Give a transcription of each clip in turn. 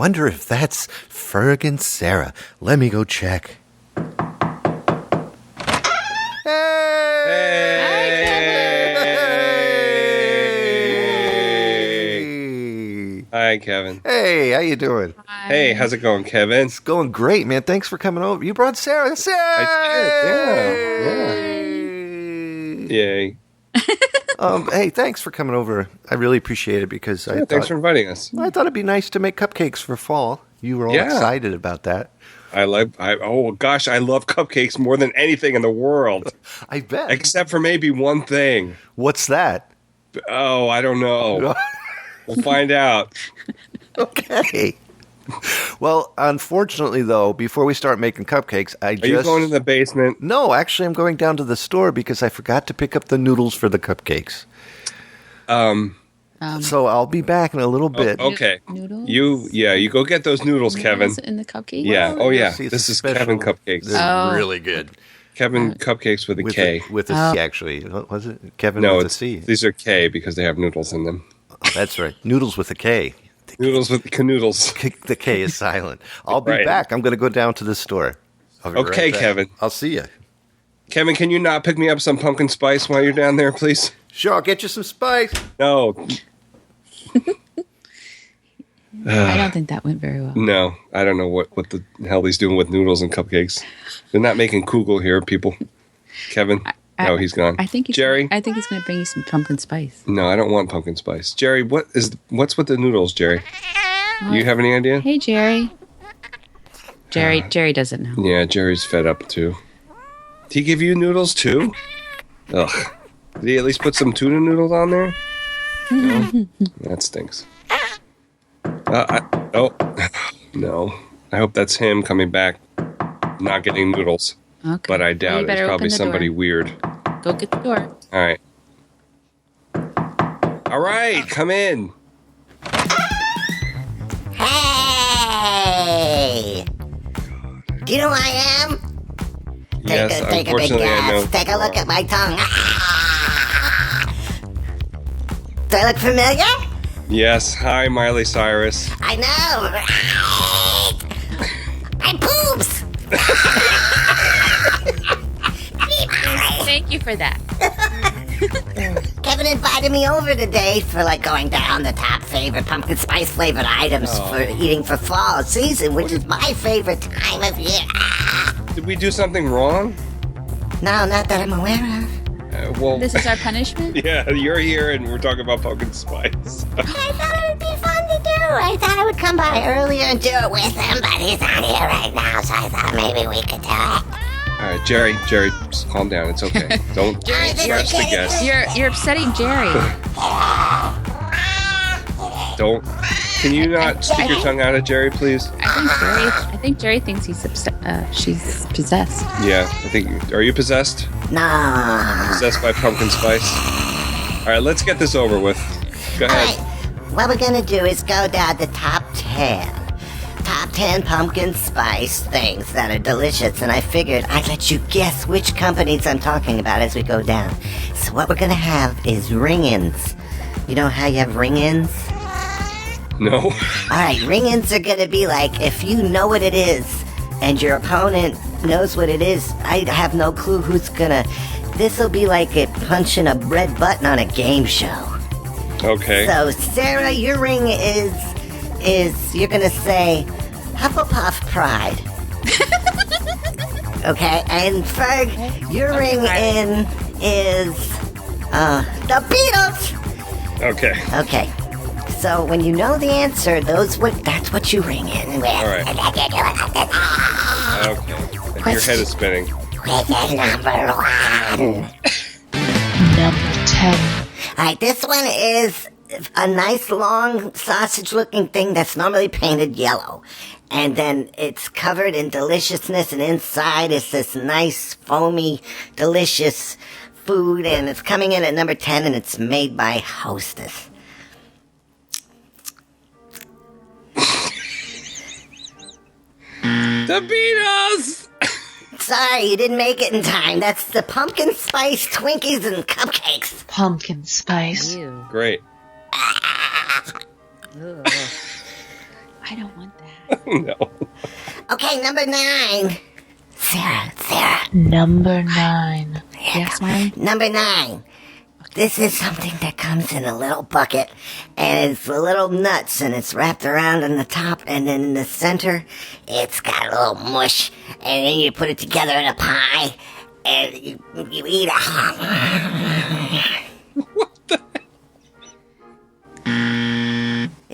wonder if that's Ferg and Sarah. Let me go check. Hi, Kevin. Hey, how you doing? Hi. Hey, how's it going, Kevin? It's going great, man. Thanks for coming over. You brought Sarah. Sarah! I did, yeah. Yay. Hey, thanks for coming over. I really appreciate it because thanks for inviting us. I thought it'd be nice to make cupcakes for fall. You were all excited about that. I love cupcakes more than anything in the world. I bet. Except for maybe one thing. What's that? Oh, I don't know. We'll find out. Okay. Well, unfortunately, though, before we start making cupcakes, Are you going in the basement? No, actually, I'm going down to the store because I forgot to pick up the noodles for the cupcakes. So I'll be back in a little bit. Okay. Noodles? You go get those noodles, Kevin. In the cupcake? Yeah. Well, yeah. see, This is special. Kevin cupcakes. They're really good. Kevin cupcakes with a K. With a C, actually. What was it? Kevin No, with a C. These are K because they have noodles in them. Oh, that's right. Noodles with a K. Noodles with canoodles. The K is silent. I'll be back. I'm going to go down to the store. Okay, right, Kevin. I'll see you. Kevin, can you not pick me up some pumpkin spice while you're down there, please? Sure, I'll get you some spice. No. I don't think that went very well. No, I don't know what the hell he's doing with noodles and cupcakes. They're not making kugel here, people. Kevin? No, he's gone. Jerry? I think he's going to bring you some pumpkin spice. No, I don't want pumpkin spice. Jerry, what's with the noodles, Jerry? You have any idea? Hey, Jerry. Jerry doesn't know. Yeah, Jerry's fed up, too. Did he give you noodles, too? Ugh. Did he at least put some tuna noodles on there? No? That stinks. No. I hope that's him coming back, not getting noodles. Okay. But I doubt it. It's probably somebody weird. Go get the door. All right, come in. Hey! Do you know who I am? Yes, take a big guess. Take a look at my tongue. Do I look familiar? Yes, hi, Miley Cyrus. I know. My boobs. Thank you for that. Kevin invited me over today for going down the top favorite pumpkin spice flavored items for eating for fall season, which is my favorite time of year. Did we do something wrong? No, not that I'm aware of. Well, this is our punishment? Yeah, you're here and we're talking about pumpkin spice. I thought it would be fun to do. I thought I would come by earlier and do it with him, but he's not here right now, so I thought maybe we could do it. All right, Jerry, just calm down. It's okay. Don't stress the guests. You're upsetting Jerry. Don't. Can you not stick your tongue out at Jerry, please? I think Jerry thinks she's possessed. Yeah, Are you possessed? No. Possessed by pumpkin spice? All right, let's get this over with. Go ahead. All right. What we're going to do is go down the top 10 pumpkin spice things that are delicious, and I figured I'd let you guess which companies I'm talking about as we go down. So what we're going to have is ring-ins. You know how you have ring-ins? No. All right, ring-ins are going to be like if you know what it is and your opponent knows what it is, I have no clue who's going to... This will be like punching a red button on a game show. Okay. So, Sarah, your ring is you're going to say Hufflepuff Pride. Okay, and Ferg, your ring in is the Beatles. Okay. Okay. So when you know the answer, that's what you ring in with. All right. Okay. Your head is spinning. Question number 1. Number 10. All right, this one is a nice long sausage-looking thing that's normally painted yellow. And then it's covered in deliciousness, and inside is this nice, foamy, delicious food, and it's coming in at number 10, and it's made by Hostess. The Beatles! Sorry, you didn't make it in time. That's the Pumpkin Spice Twinkies and Cupcakes. Pumpkin Spice. Ew. Great. I I don't want that. No. Okay, number 9. Sarah. Number 9. Yes, Miley? Number 9. This is something that comes in a little bucket, and it's a little nuts, and it's wrapped around in the top, and then in the center, it's got a little mush, and then you put it together in a pie, and you eat it.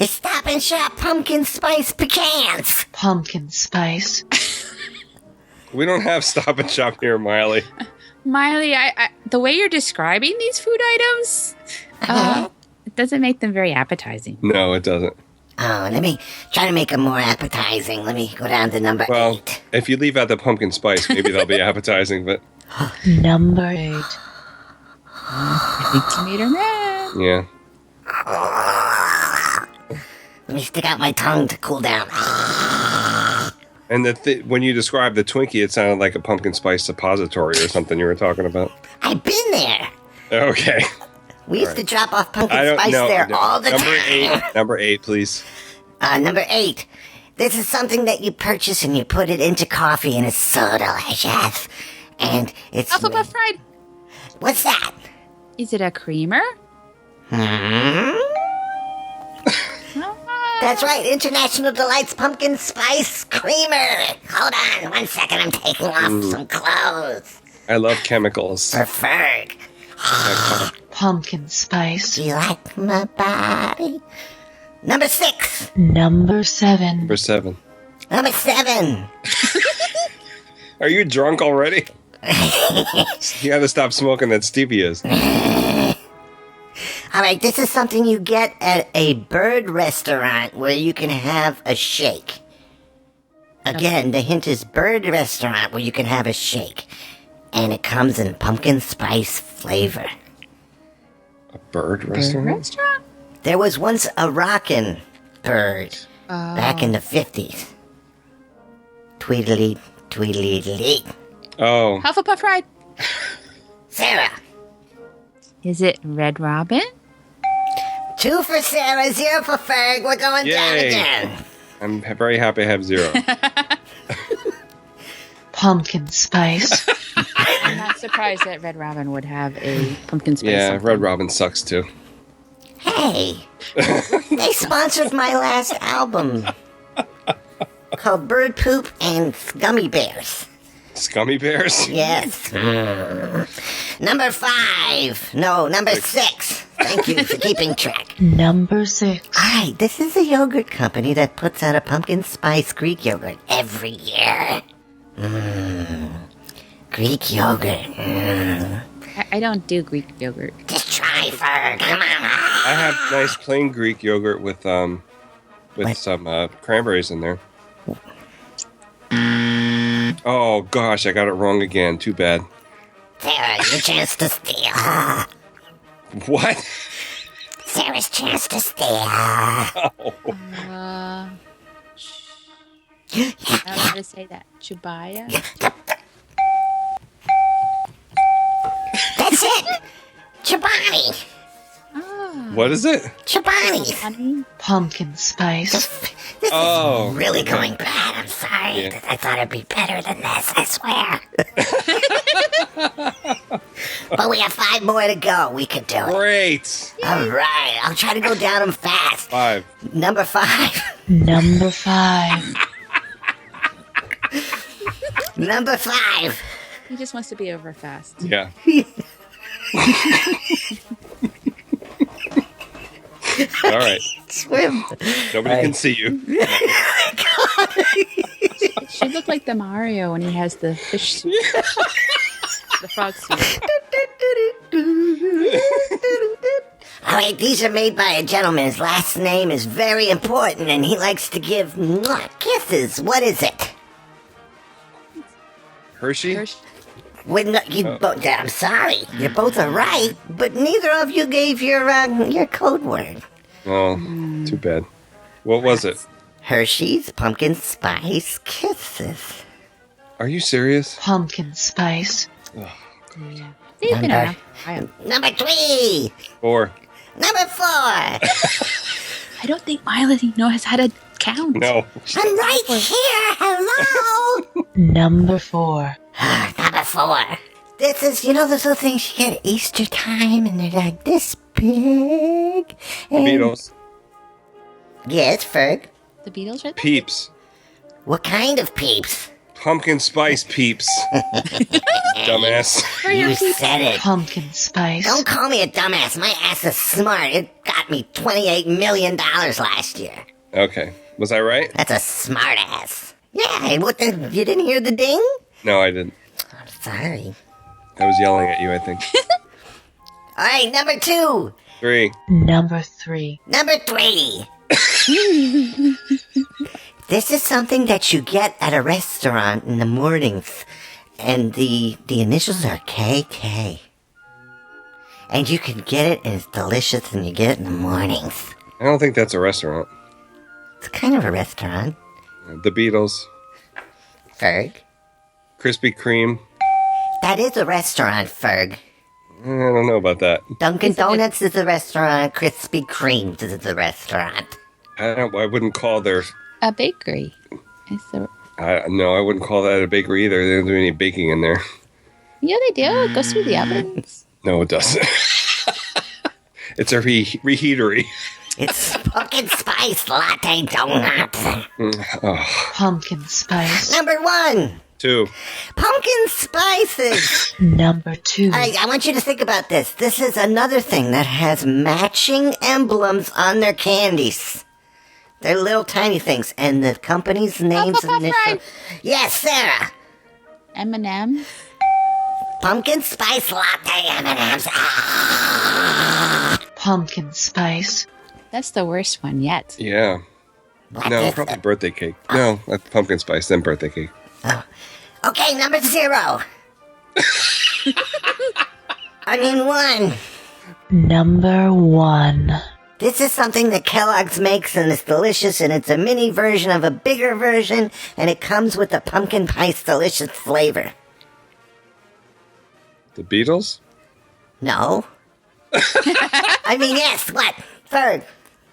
It's Stop and Shop Pumpkin Spice Pecans. Pumpkin Spice. We don't have Stop and Shop here, Miley. Miley, I the way you're describing these food items, it doesn't make them very appetizing. No, it doesn't. Oh, let me try to make them more appetizing. Let me go down to number 8. If you leave out the pumpkin spice, maybe they'll be appetizing, but Number 8. I think tomato red. yeah. Let me stick out my tongue to cool down. And when you described the Twinkie, it sounded like a pumpkin spice suppository or something you were talking about. I've been there. Okay. We used to drop off pumpkin I don't spice know. there all the time. Number 8, please. Number 8. This is something that you purchase and you put it into coffee, and it's so delicious. And it's... Alpha Puff Fried. What's that? Is it a creamer? That's right, International Delights Pumpkin Spice Creamer. Hold on 1 second, I'm taking off some clothes. I love chemicals. For Ferg. Pumpkin Spice. Do you like my body? Number 6. Number 7. Number 7. Number 7. Are you drunk already? You gotta stop smoking that stevias. All right, this is something you get at a bird restaurant where you can have a shake. Again, the hint is bird restaurant where you can have a shake. And it comes in pumpkin spice flavor. A bird restaurant? There was once a rockin' bird back in the 50s. Tweedly, tweedly, lee. Oh. Hufflepuff Fried. Sarah. Is it Red Robin? 2 for Sarah, 0 for Ferg. We're going down Yay. again. I'm very happy I have 0. Pumpkin Spice. I'm not surprised that Red Robin would have a pumpkin spice. Yeah, something. Red Robin sucks too. Hey, they sponsored my last album called Bird Poop and Gummy Bears. Scummy bears? Yes. Number 5. No, number 6. Thank you for keeping track. Number 6. All right, this is a yogurt company that puts out a pumpkin spice Greek yogurt every year. Greek yogurt. I don't do Greek yogurt. Just try, Ferg. Come on. I have nice plain Greek yogurt with some cranberries in there. Oh gosh, I got it wrong again. Too bad. Sarah, your chance to steal. What? Sarah's chance to steal. I don't know how to say that. Chubaya? That's it. Chobani. What is it? Chobani. Honey? Pumpkin Spice. This Oh, is really going bad. I'm sorry. Yeah. I thought it'd be better than this, I swear. But we have 5 more to go. We could do it. Great. All right. I'll try to go down them fast. 5. Number 5. Number 5. Number 5. He just wants to be over fast. Yeah. All right. Swim. Nobody can see you. It should look like the Mario when he has the fish suit. The frog suit. All right, these are made by a gentleman. His last name is very important, and he likes to give kisses. What is it? Hershey? I'm sorry. You both are right, but neither of you gave your code word. Oh, too bad. What was it? Hershey's Pumpkin Spice Kisses. Are you serious? Pumpkin Spice. Yeah. They've been around. Number 3. 4. Number 4. I don't think Miley knows how to count. No. I'm right here. Hello. Number 4. Number 4. This is, you know those little things you get at Easter time, and they're like this big. And... Beatles. Yeah, it's Ferg. The Beatles right there? Peeps. What kind of peeps? Pumpkin Spice Peeps. Dumbass. For your You people. said it. Pumpkin Spice. Don't call me a dumbass. My ass is smart. It got me $28 million last year. Okay. Was I right? That's a smart ass. Yeah, what the, you didn't hear the ding? No, I didn't. I'm sorry. I was yelling at you, I think. All right, number 2. 3. Number 3. Number 3. This is something that you get at a restaurant in the mornings, and the initials are KK. And you can get it, and it's delicious, and you get it in the mornings. I don't think that's a restaurant. It's kind of a restaurant. The Beatles. Ferg. Krispy Kreme. That is a restaurant, Ferg. I don't know about that. Dunkin' Donuts is a restaurant. Krispy Kreme is a restaurant. I wouldn't call their... A bakery. No, I wouldn't call that a bakery either. They don't do any baking in there. Yeah, they do. It goes through the ovens. No, it doesn't. It's a reheatery. It's Pumpkin Spice Latte Donuts. Pumpkin Spice. Number 1. 2. Pumpkin Spices. Number 2. I want you to think about this. This is another thing that has matching emblems on their candies. They're little tiny things, and the company's names Puff, initial. right. Yes, Sarah. M&M. Pumpkin Spice Latte M&Ms. Pumpkin Spice. That's the worst one yet. Yeah. No, probably birthday cake. No, that's pumpkin spice, then birthday cake. Okay, number 0. 1. Number 1. This is something that Kellogg's makes, and it's delicious, and it's a mini version of a bigger version, and it comes with a pumpkin spice delicious flavor. The Beatles? No. Yes, what? Ferg.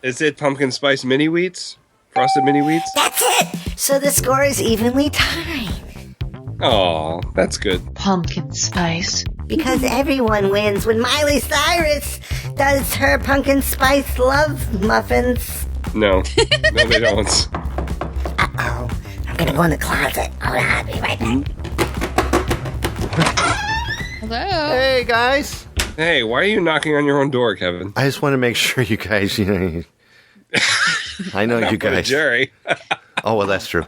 Is it pumpkin spice mini wheats? Frosted mini wheats? That's it! So the score is evenly tied. Oh, that's good. Pumpkin Spice. Because everyone wins when Miley Cyrus does her pumpkin spice love muffins. No. No, they don't. Uh-oh. I'm gonna go in the closet. I'll be right back. Hello. Hey, guys. Hey, why are you knocking on your own door, Kevin? I just want to make sure you guys, I know you But guys. Jerry. Oh, well, that's true.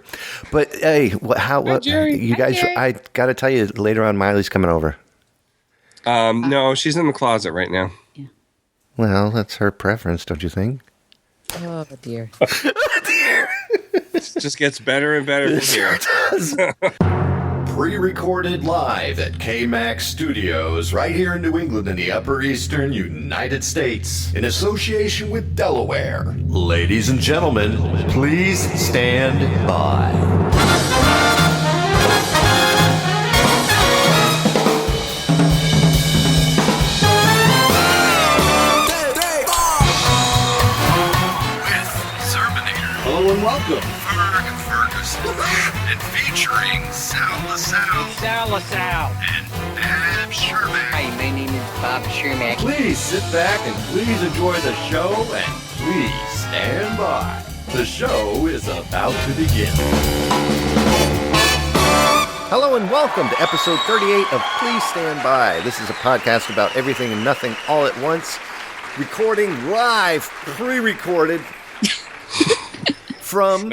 But, hey, what Jerry. you Hi, guys, Jerry. I got to tell you, later on, Miley's coming over. No, she's in the closet right now. Well, that's her preference, don't you think? Oh, dear. It just gets better and better from here. Pre-recorded live at KMAX Studios right here in New England in the Upper Eastern United States in association with Delaware. Ladies and gentlemen, please stand by. Hello and welcome. Ferg Ferguson. And featuring Sal LaSalle. Sal LaSalle. And Bob Shurmack. Hi, my name is Bob Shurmack. Please sit back and please enjoy the show and please stand by. The show is about to begin. Hello and welcome to episode 38 of Please Stand By. This is a podcast about everything and nothing all at once. Recording live, pre-recorded from...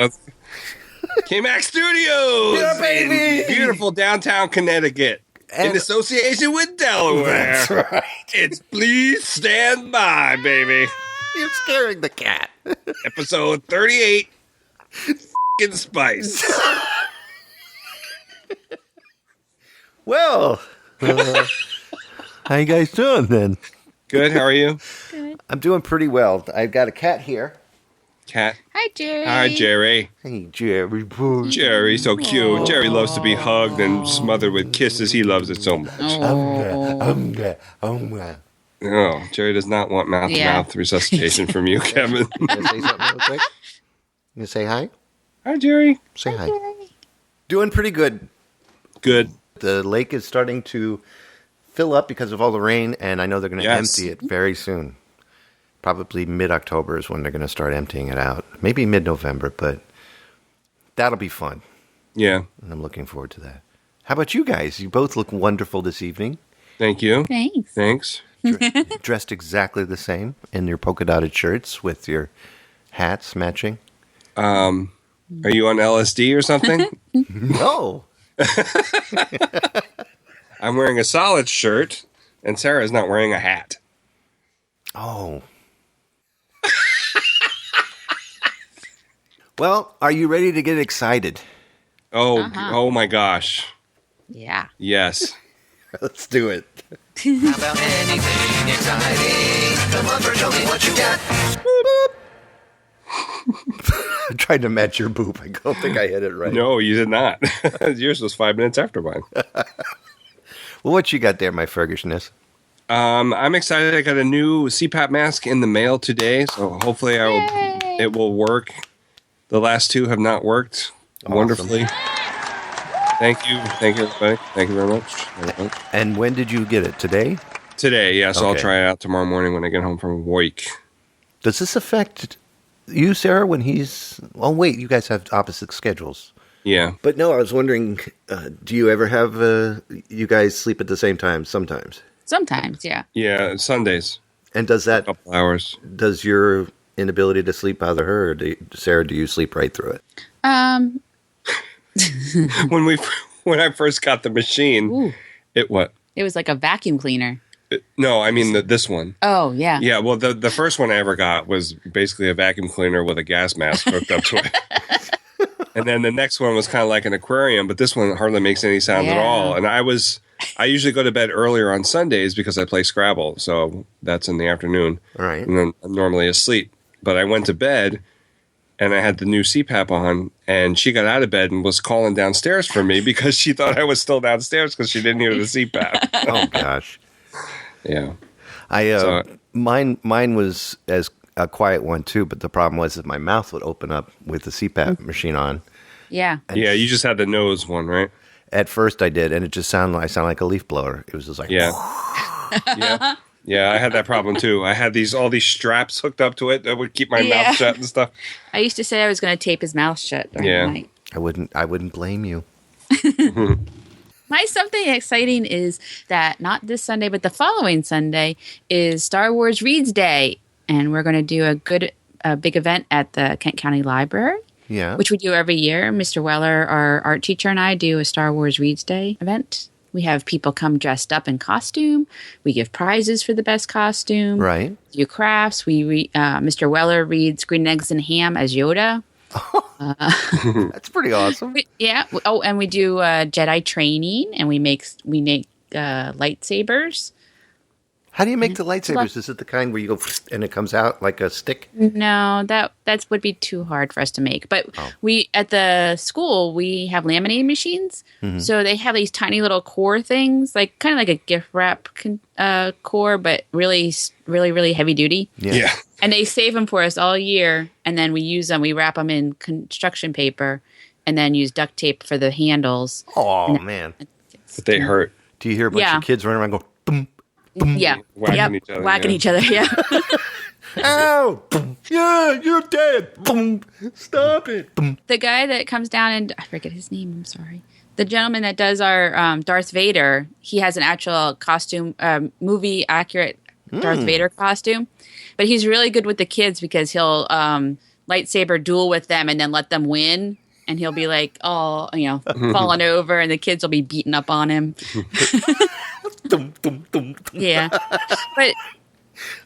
KMAX Studios! Yeah, baby! In beautiful downtown Connecticut. And- in association with Delaware. That's right. It's Please Stand By, baby. You're scaring the cat. Episode 38. Punkin Spice. Well, how you guys doing then? Good, how are you? I'm doing pretty well. I've got a cat here. Cat. Hi, Jerry. Hi, Jerry. Hey, Jerry boy. Jerry, so cute. Jerry loves to be hugged and smothered with kisses. He loves it so much. Oh, Jerry does not want mouth-to-mouth resuscitation from you, Kevin. Can I say something real quick? You say hi? Hi, Jerry. Say hi. Doing pretty good. Good. The lake is starting to fill up because of all the rain, and I know they're going to empty it very soon. Probably mid-October is when they're going to start emptying it out. Maybe mid-November, but that'll be fun. Yeah. And I'm looking forward to that. How about you guys? You both look wonderful this evening. Thank you. Thanks. Dressed exactly the same in your polka dotted shirts with your hats matching. Are you on LSD or something? No. I'm wearing a solid shirt, and Sarah's not wearing a hat. Oh. Well, are you ready to get excited? Oh, oh my gosh. Yeah. Yes. Let's do it. How about anything exciting? Come on, Ferg, show me what you got. I tried to match your boop. I don't think I hit it right. No, you did not. Yours was 5 minutes after mine. Well, what you got there, my Fergishness? I'm excited. I got a new CPAP mask in the mail today, so hopefully it will work. The last two have not worked wonderfully. Thank you, everybody. Thank you very much. And when did you get it? Today? Today, yeah. So I'll Okay. try it out tomorrow morning when I get home from work. Does this affect you, Sarah, when he's... Oh, wait, you guys have opposite schedules. Yeah. But no, I was wondering, do you ever have... you guys sleep at the same time sometimes? Sometimes, yeah. Yeah, Sundays. And does that... A couple hours. Does your inability to sleep bother her, or Sarah, do you sleep right through it? When I first got the machine, Ooh. it what? It was like a vacuum cleaner. No, I mean this one. Oh, yeah. Yeah, well, the first one I ever got was basically a vacuum cleaner with a gas mask hooked up to it. And then the next one was kind of like an aquarium, but this one hardly makes any sound at all. And I usually go to bed earlier on Sundays because I play Scrabble, so that's in the afternoon. All right. And then I'm normally asleep. But I went to bed, and I had the new CPAP on, and she got out of bed and was calling downstairs for me because she thought I was still downstairs because she didn't hear the CPAP. Oh, gosh. Yeah. Mine was as a quiet one, too, but the problem was that my mouth would open up with the CPAP machine on. Yeah. Yeah, you just had the nose one, right? At first I did, and it just sounded like a leaf blower. It was just like... Yeah. Yeah. Yeah, I had that problem too. I had all these straps hooked up to it that would keep my mouth shut and stuff. I used to say I was going to tape his mouth shut during the night. I wouldn't blame you. My something exciting is that not this Sunday, but the following Sunday is Star Wars Reads Day, and we're going to do a big event at the Kent County Library. Yeah. Which we do every year. Mr. Weller, our art teacher, and I do a Star Wars Reads Day event. We have people come dressed up in costume. We give prizes for the best costume. Right. Do crafts. Mr. Weller reads Green Eggs and Ham as Yoda. That's pretty awesome. Yeah. Oh, and we do Jedi training, and we make lightsabers. How do you make the lightsabers? Is it the kind where you go and it comes out like a stick? No, that would be too hard for us to make. But we at the school we have laminating machines, so they have these tiny little core things, like kind of like a gift wrap core, but really, really, really heavy duty. Yeah. And they save them for us all year, and then we use them. We wrap them in construction paper, and then use duct tape for the handles. Oh man! But they hurt. Do you hear a bunch of kids running around going? Boom, boom, Yeah, whacking each other. Whacking each other. Yeah. Ow! Boom. Yeah, you're dead. Boom. Stop it. Boom. The guy that comes down and I forget his name. I'm sorry. The gentleman that does our Darth Vader, he has an actual costume, movie accurate Darth Vader costume, but he's really good with the kids because he'll lightsaber duel with them and then let them win. And he'll be like, falling over, and the kids will be beating up on him. Dum, dum, dum, dum. Yeah, but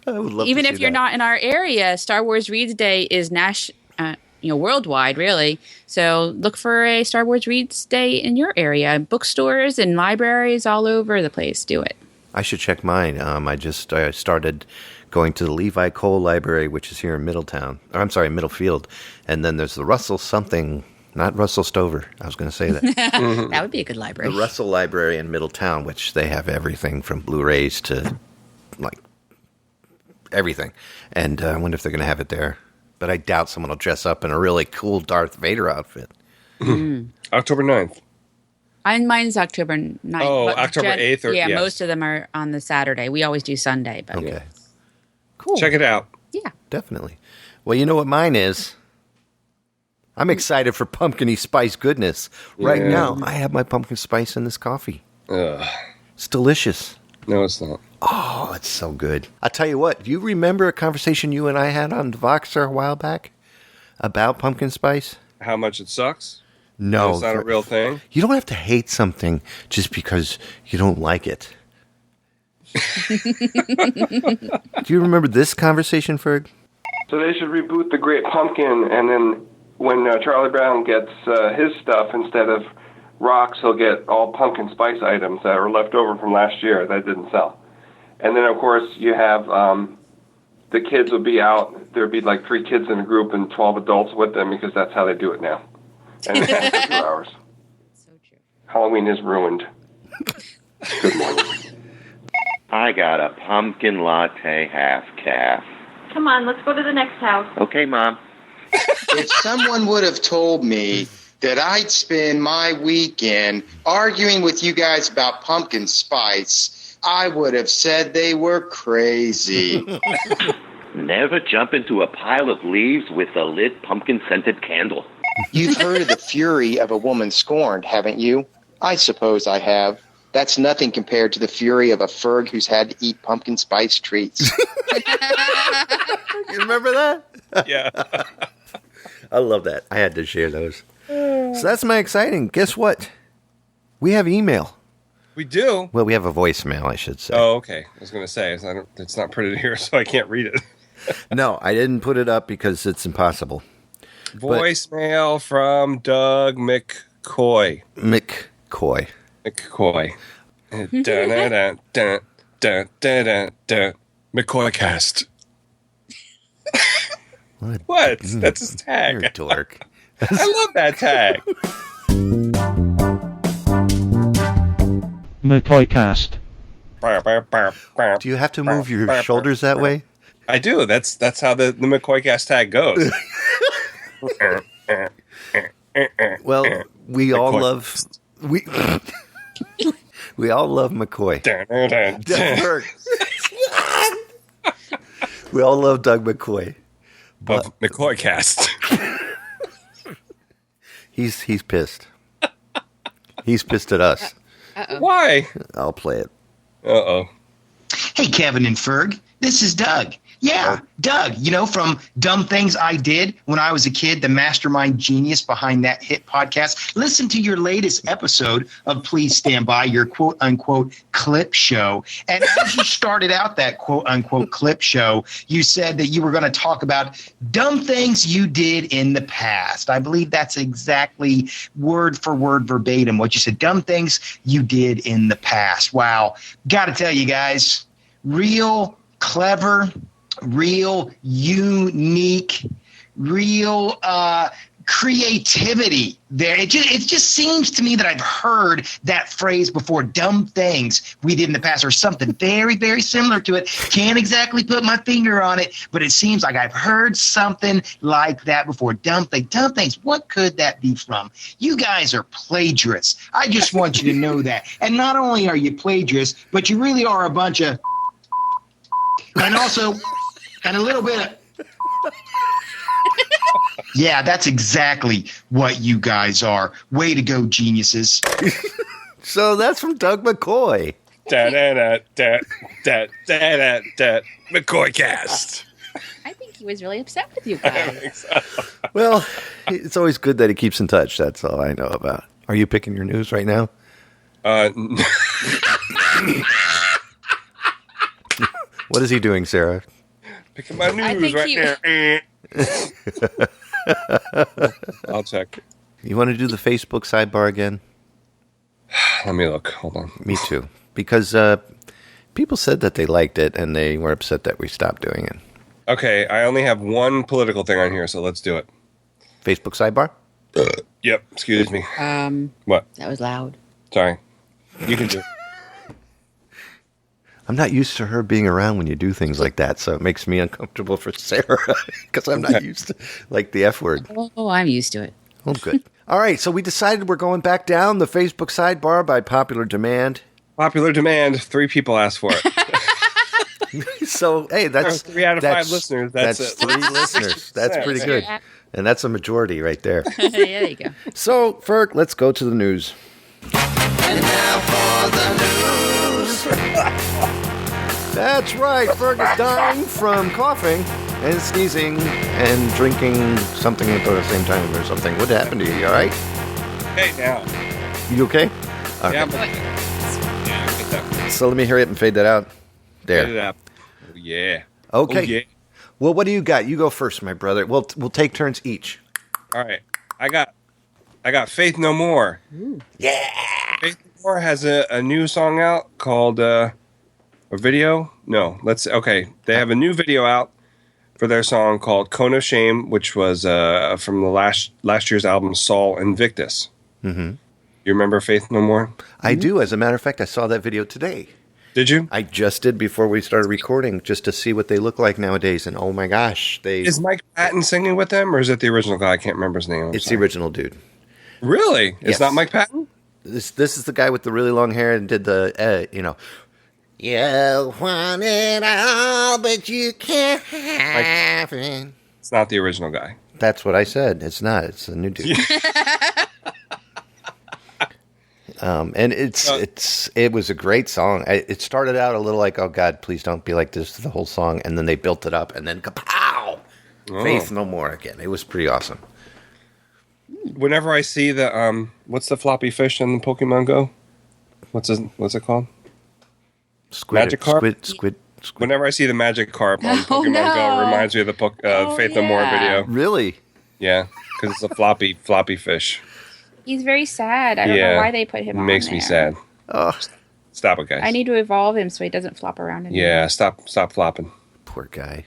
I would love even to if see you're that. not in our area, Star Wars Reads Day is worldwide, really. So look for a Star Wars Reads Day in your area. Bookstores and libraries all over the place do it. I should check mine. I just started going to the Levi Cole Library, which is here in Middlefield. And then there's the Russell something, not Russell Stover. I was going to say that. That would be a good library. The Russell Library in Middletown, which they have everything from Blu-rays to, like, everything. And I wonder if they're going to have it there. But I doubt someone will dress up in a really cool Darth Vader outfit. October 9th. Mine's October 9th. Oh, October 8th? Yeah, most of them are on the Saturday. We always do Sunday. But Okay. Cool. Check it out. Yeah. Definitely. Well, you know what mine is? I'm excited for pumpkin spice goodness. Right now, I have my pumpkin spice in this coffee. It's delicious. No, it's not. Oh, it's so good. I'll tell you what. Do you remember a conversation you and I had on Voxer a while back about pumpkin spice? How much it sucks? No. It's not a real thing? You don't have to hate something just because you don't like it. Do you remember this conversation, Ferg? So they should reboot The Great Pumpkin, and then when Charlie Brown gets his stuff, instead of rocks, he'll get all pumpkin spice items that were left over from last year that didn't sell. And then, of course, you have the kids will be out. There'd be like 3 kids in a group and 12 adults with them because that's how they do it now. And it's only for 2 hours. So true. Halloween is ruined. Good morning. I got a pumpkin latte half-calf. Come on, let's go to the next house. Okay, Mom. If someone would have told me that I'd spend my weekend arguing with you guys about pumpkin spice, I would have said they were crazy. Never jump into a pile of leaves with a lit pumpkin-scented candle. You've heard of the fury of a woman scorned, haven't you? I suppose I have. That's nothing compared to the fury of a Ferg who's had to eat pumpkin spice treats. You remember that? Yeah. I love that. I had to share those. So that's my exciting. Guess what? We have email. We do? Well, we have a voicemail, I should say. Oh, okay. I was going to say, it's not printed here, so I can't read it. No, I didn't put it up because it's impossible. Voicemail from Doug McCoy. McCoy. McCoycast. What? That's his tag. You're a dork. I love that tag. McCoycast. Do you have to move your shoulders that way? I do. That's how the McCoycast tag goes. Well, we all love we all love McCoy. We all love Doug McCoy. But McCoycast. He's pissed. He's pissed at us. Uh-oh. Why? I'll play it. Uh-oh. Hey, Kevin and Ferg. This is Doug. Yeah, Doug, from Dumb Things I Did when I was a kid, the mastermind genius behind that hit podcast. Listen to your latest episode of Please Stand By, your quote-unquote clip show. And as you started out that quote-unquote clip show, you said that you were going to talk about dumb things you did in the past. I believe that's exactly word for word verbatim what you said, dumb things you did in the past. Wow. Got to tell you guys, real clever, real unique, real creativity there. It just seems to me that I've heard that phrase before, dumb things we did in the past, or something very, very similar to it. Can't exactly put my finger on it, but it seems like I've heard something like that before. Dumb things. What could that be from? You guys are plagiarists. I just want you to know that. And not only are you plagiarists, but you really are a bunch of... And a little bit of... Yeah, that's exactly what you guys are. Way to go, geniuses. So that's from Doug McCoy. McCoycast. I think he was really upset with you guys. Well, it's always good that he keeps in touch. That's all I know about. Are you picking your news right now? What is he doing, Sarah? Picking my news right now. I'll check. You want to do the Facebook sidebar again? Let me look. Hold on. Me too. Because people said that they liked it, and they were upset that we stopped doing it. Okay, I only have one political thing on here, so let's do it. Facebook sidebar? Yep, excuse me. What? That was loud. Sorry. You can do it. I'm not used to her being around when you do things like that, so it makes me uncomfortable for Sarah because I'm not used to like the F word. Oh, I'm used to it. Oh, good. All right, so we decided we're going back down the Facebook sidebar by popular demand. Popular demand. 3 people asked for it. So, hey, that's 3 out of 5 listeners. That's 3 listeners. That's pretty good. And that's a majority right there. Yeah, there you go. So, Ferg, let's go to the news. And now for the news. That's right. Ferg is dying from coughing and sneezing and drinking something at the same time or something. What happened to you? You all right? Hey, now. You okay? Okay. Yeah, get that. So let me hurry up and fade that out. There. Fade it up. Oh, yeah. Okay. Oh, yeah. Well, what do you got? You go first, my brother. We'll take turns each. All right. I got Faith No More. Yeah. Faith No More has a new song out called a video. No, okay. They have a new video out for their song called Cone of Shame, which was from the last year's album Saul Invictus. Mm-hmm. You remember Faith No More? I do. As a matter of fact, I saw that video today. Did you? I just did before we started recording, just to see what they look like nowadays. And oh my gosh, Is Mike Patton singing with them, or is it the original guy? I can't remember his name. It's the original dude. Really? It's Yes. not Mike Patton? This is the guy with the really long hair and did the you want it all, but you can't have it. It's not the original guy. That's what I said. It's not. It's a new dude. And it was a great song. It started out a little like, oh God, please don't be like this the whole song, and then they built it up, and then kapow, Faith No More again. It was pretty awesome. Whenever I see the what's the floppy fish in Pokemon Go? What's it called? Squid. Whenever I see the Magic Carp on Pokemon Go, it reminds me of the Faith No More video. Really? Yeah, because it's a floppy fish. He's very sad. I don't know why they put him on Makes there. me sad. Oh. Stop it, guys. I need to evolve him so he doesn't flop around anymore. Yeah, stop flopping. Poor guy.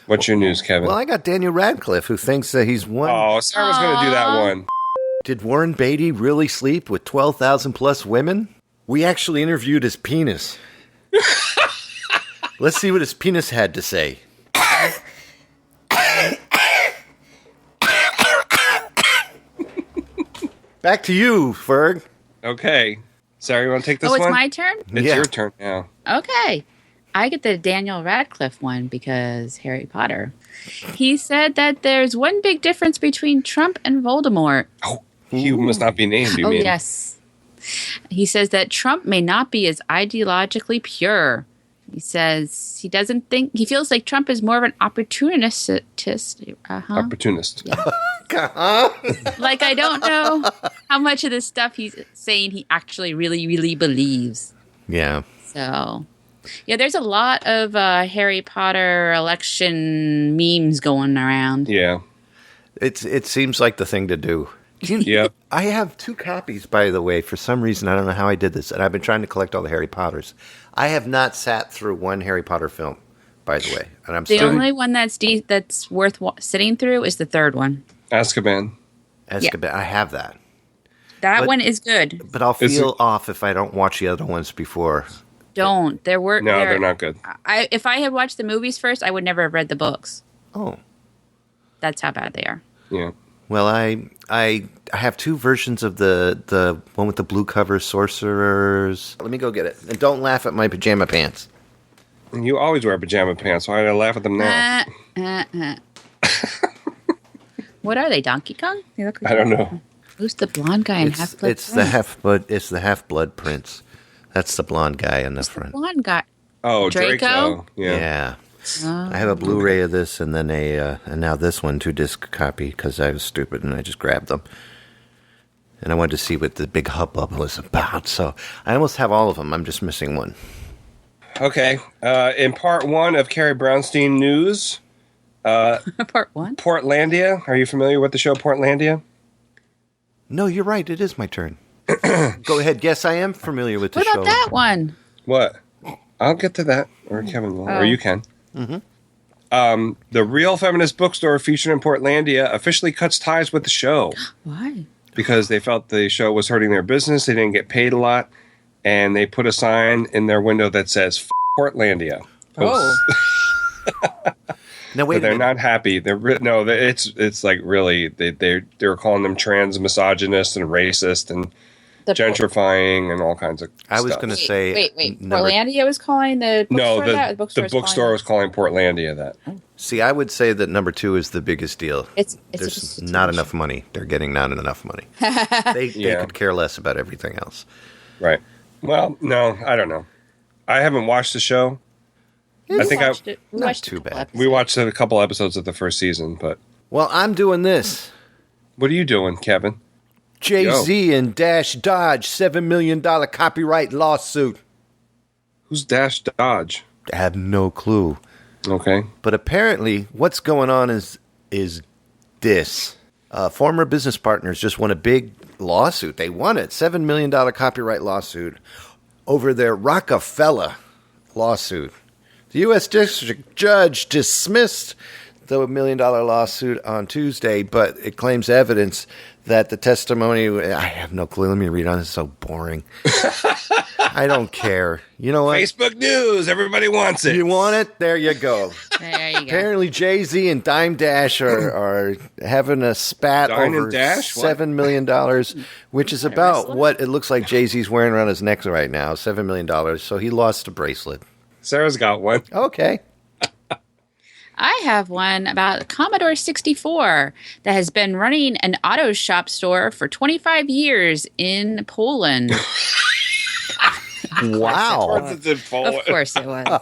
What's your news, Kevin? Well, I got Daniel Radcliffe, who thinks that he's one. Oh, Sarah was going to do that one. Did Warren Beatty really sleep with 12,000 plus women? We actually interviewed his penis. Let's see what his penis had to say. Back to you, Ferg. Okay. Sarah, you want to take this one? Oh, it's my turn? It's your turn now. Okay. I get the Daniel Radcliffe one because Harry Potter. He said that there's one big difference between Trump and Voldemort. Oh, he must not be named, you mean? Yes. He says that Trump may not be as ideologically pure. He says he feels like Trump is more of an opportunist. Opportunist. Yeah. Like, I don't know how much of the stuff he's saying he actually really, really believes. Yeah. So, yeah, there's a lot of Harry Potter election memes going around. Yeah. It seems like the thing to do. Yeah. I have 2 copies, by the way. For some reason, I don't know how I did this, and I've been trying to collect all the Harry Potters. I have not sat through one Harry Potter film, by the way, and I'm the only one that's worth sitting through is the 3rd one. Azkaban. Yeah. I have that. That one is good. But I'll feel off if I don't watch the other ones before. Don't. No, they're not good. If I had watched the movies first, I would never have read the books. Oh. That's how bad they are. Yeah. Well, I have 2 versions of the one with the blue cover, Sorcerers. Let me go get it. And don't laugh at my pajama pants. You always wear pajama pants. Why did I laugh at them now? What are they, Donkey Kong? They look like I don't know. Who's the blonde guy in Half-Blood It's the Half-Blood Prince. That's the blonde guy in the front. Blonde guy. Oh, Draco? Yeah. I have a Blu-ray of this, and then and now this one 2-disc copy because I was stupid and I just grabbed them. And I wanted to see what the big hubbub was about. So I almost have all of them. I'm just missing one. Okay. In part 1 of Carrie Brownstein news. Part 1? Portlandia. Are you familiar with the show Portlandia? No, you're right. It is my turn. Go ahead. Yes, I am familiar with the show. What about that one? What? I'll get to that. Or Kevin will. Or you can. Mm-hmm. The Real Feminist Bookstore featured in Portlandia officially cuts ties with the show. Why? Because they felt the show was hurting their business. They didn't get paid a lot. And they put a sign in their window that says, F Portlandia. Oh. No, wait. They're not happy. It's like really they're calling them trans misogynist and racist and gentrifying and all kinds of stuff. I was going to say wait. Portlandia was calling the bookstore that? The bookstore was calling Portlandia that. See, I would say that number 2 is the biggest deal. There's not enough money. They're getting not enough money. They could care less about everything else. Right. Well, no, I don't know. I haven't watched the show. I think not too bad. We watched a couple episodes of the first season, but well, I'm doing this. What are you doing, Kevin? Jay-Z and Dash Dodge $7 million copyright lawsuit. Who's Dash Dodge? I have no clue. Okay, but apparently, what's going on is this: former business partners just won a big lawsuit. They won it, $7 million copyright lawsuit over their Rockefeller lawsuit. The U.S. District Judge dismissed the $1 million lawsuit on Tuesday, but it claims evidence that the testimony... I have no clue. Let me read on. It's so boring. I don't care. You know what? Facebook News. Everybody wants it. You want it? There you go. There you go. Apparently, Jay-Z and Dime Dash are having a spat over $7 million, which is about what it looks like Jay-Z's wearing around his neck right now, $7 million. So he lost a bracelet. Sarah's got one. Okay. I have one about Commodore 64 that has been running an auto shop store for 25 years in Poland. Wow. Of course it was.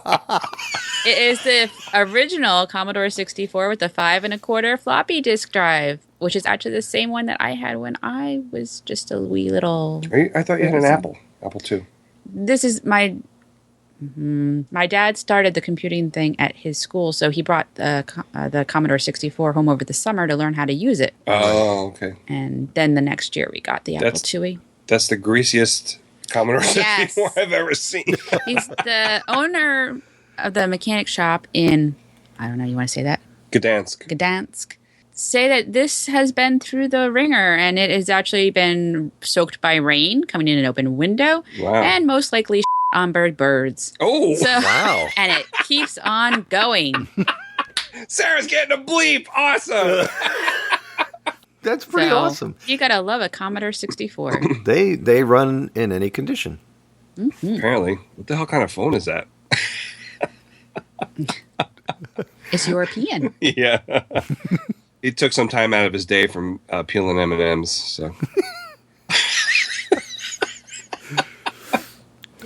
It is the original Commodore 64 with the 5 1/4 floppy disk drive, which is actually the same one that I had when I was just a wee little... I thought you had an Apple II. This is my dad started the computing thing at his school, so he brought the Commodore 64 home over the summer to learn how to use it. Oh, okay. And then the next year we got the Apple IIe. That's the greasiest Commodore 64 I've ever seen. He's the owner of the mechanic shop in, I don't know, you want to say that? Gdansk. Say that this has been through the ringer, and it has actually been soaked by rain, coming in an open window, and most likely on birds. Oh, wow. And it keeps on going. Sarah's getting a bleep. Awesome. That's pretty awesome. You gotta love a Commodore 64. They run in any condition. Mm-hmm. Apparently. What the hell kind of phone is that? It's European. Yeah. He took some time out of his day from peeling M&Ms, so...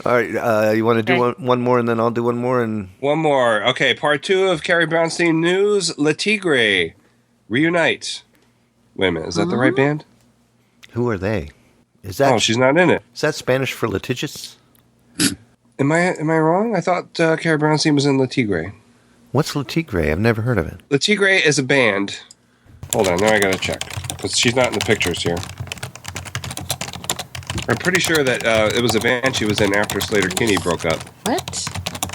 All right, you want to do one more, and then I'll do one more? One more. Okay, part 2 of Carrie Brownstein News. Le Tigre reunite. Wait a minute, is that the right band? Who are they? Is that? Oh, she's not in it. Is that Spanish for litigious? Am I wrong? I thought Carrie Brownstein was in Le Tigre. What's Le Tigre? I've never heard of it. Le Tigre is a band. Hold on, now I gotta check because she's not in the pictures here. I'm pretty sure that it was a band she was in after Slater-Kinney broke up. What?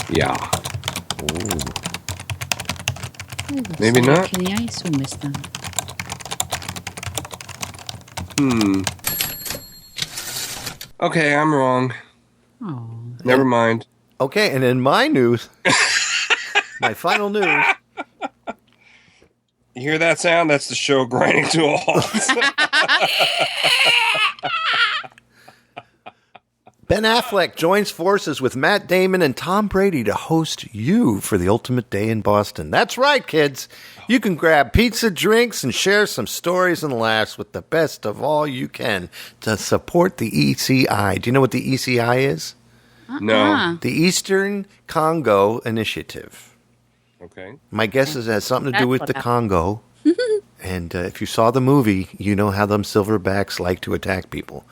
Yeah. Maybe not. Kinney, I so miss them. Okay, I'm wrong. Oh. Never mind. Okay, and in my news, my final news. You hear that sound? That's the show grinding to a halt. Ben Affleck joins forces with Matt Damon and Tom Brady to host You for the Ultimate Day in Boston. That's right, kids. You can grab pizza, drinks, and share some stories and laughs with the best of all you can to support the ECI. Do you know what the ECI is? No. The Eastern Congo Initiative. Okay. My guess is it has something to do with the Congo. And if you saw the movie, you know how them silverbacks like to attack people.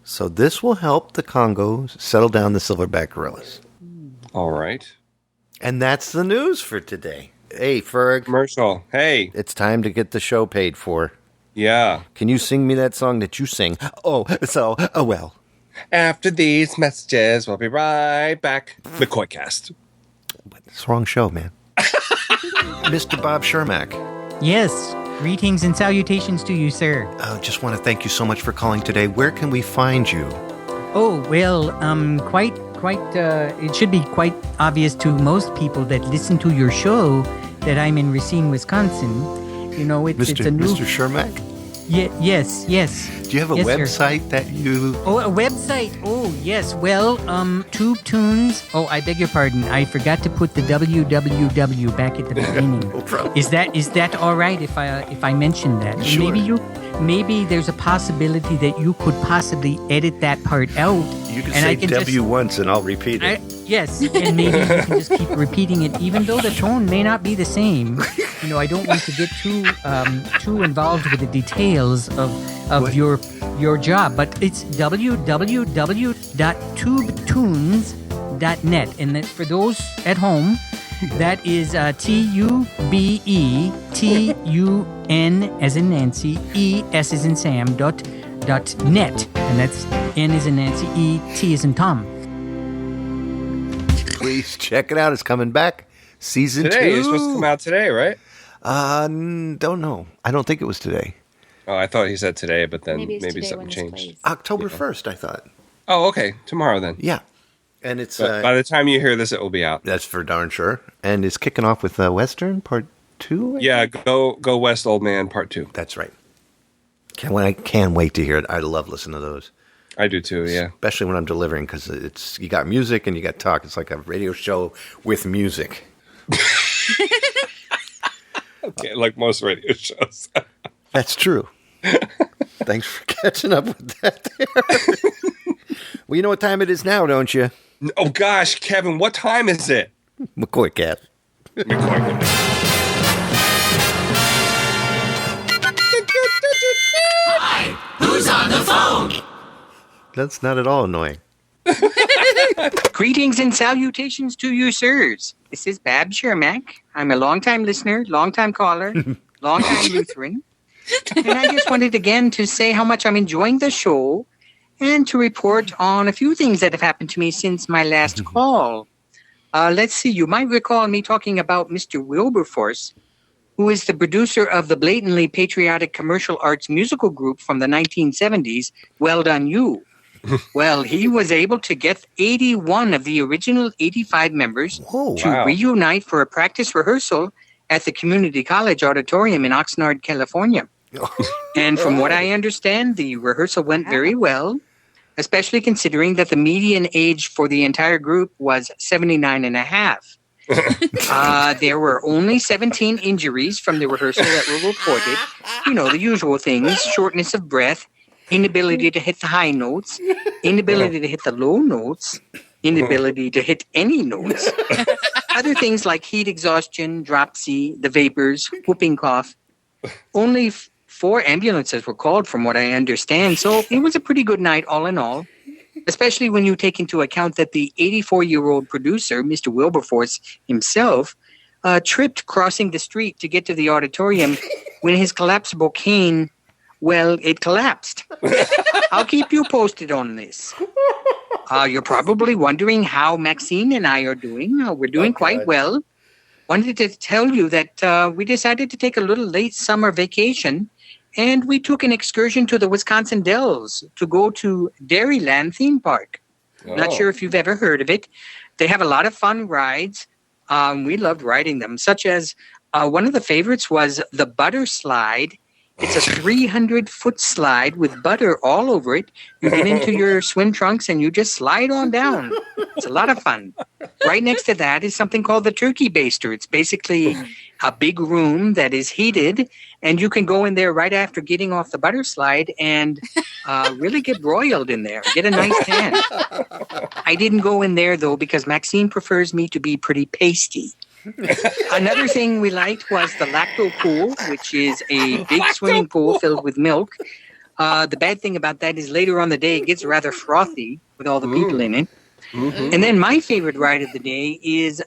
So this will help the Congo settle down the silverback gorillas. All right. And that's the news for today. Hey, Ferg. Commercial. Hey. It's time to get the show paid for. Yeah. Can you sing me that song that you sing? Oh, well. After these messages, we'll be right back. McCoyCast. It's the wrong show, man. Mr. Bob Shurmack. Yes. Greetings and salutations to you, sir. Just want to thank you so much for calling today. Where can we find you? Oh, well, quite it should be quite obvious to most people that listen to your show that I'm in Racine, Wisconsin. You know, it's a new... Mr. Shurmack? Yes. Do you have a website that you... Oh, a website. Oh, yes. Well, Tube Tunes. Oh, I beg your pardon. I forgot to put the www back at the beginning. No problem. Is that all right if I mention that? Sure. Maybe there's a possibility that you could possibly edit that part out. You can say W once and I'll repeat it. Yes, and maybe you can just keep repeating it, even though the tone may not be the same. You know, I don't want to get too involved with the details of your job, but it's www.tubetunes.net, and that for those at home, that is TUBETUN as in Nancy, ES as in Sam .net, and that's N as in Nancy, ET as in Tom. Please check it out. It's coming back. Season 2. Today. It's supposed to come out today, right? Don't know. I don't think it was today. Oh, I thought he said today, but then maybe something changed. Plays. October 1st, I thought. Oh, okay. Tomorrow then. Yeah. And it's by the time you hear this, it will be out. That's for darn sure. And it's kicking off with Western Part 2? Yeah, Go West, Old Man Part 2. That's right. I can't wait to hear it. I love listening to those. I do too, yeah. Especially when I'm delivering, because you got music and you got talk. It's like a radio show with music. Okay, like most radio shows. That's true. Thanks for catching up with that there. Well, you know what time it is now, don't you? Oh, gosh, Kevin, what time is it? McCoyCast. Hi, who's on the phone? That's not at all annoying. Greetings and salutations to you, sirs. This is Bab Shurmack. I'm a longtime listener, longtime caller, longtime Lutheran. And I just wanted again to say how much I'm enjoying the show and to report on a few things that have happened to me since my last call. Let's see, you might recall me talking about Mr. Wilberforce, who is the producer of the blatantly patriotic commercial arts musical group from the 1970s, Well Done You. Well, he was able to get 81 of the original 85 members to reunite for a practice rehearsal at the Community College Auditorium in Oxnard, California. And from what I understand, the rehearsal went very well, especially considering that the median age for the entire group was 79 and a half. There were only 17 injuries from the rehearsal that were reported. You know, the usual things, shortness of breath, inability to hit the high notes, inability to hit the low notes, inability to hit any notes. Other things like heat exhaustion, dropsy, the vapors, whooping cough. Only 4 ambulances were called from what I understand, so it was a pretty good night all in all, especially when you take into account that the 84-year-old producer, Mr. Wilberforce himself, tripped crossing the street to get to the auditorium when his collapsible cane, well, it collapsed. I'll keep you posted on this. You're probably wondering how Maxine and I are doing. We're doing quite well. Wanted to tell you that we decided to take a little late summer vacation, and we took an excursion to the Wisconsin Dells to go to Dairyland Theme Park. Not sure if you've ever heard of it. They have a lot of fun rides. We loved riding them, such as one of the favorites was the Butter Slide. It's a 300-foot slide with butter all over it. You get into your swim trunks and you just slide on down. It's a lot of fun. Right next to that is something called the Turkey Baster. It's basically a big room that is heated, and you can go in there right after getting off the butter slide and really get broiled in there. Get a nice tan. I didn't go in there, though, because Maxine prefers me to be pretty pasty. Another thing we liked was the Lacto Pool, which is a big swimming pool filled with milk. The bad thing about that is later on the day it gets rather frothy with all the people in it. Mm-hmm. And then my favorite ride of the day is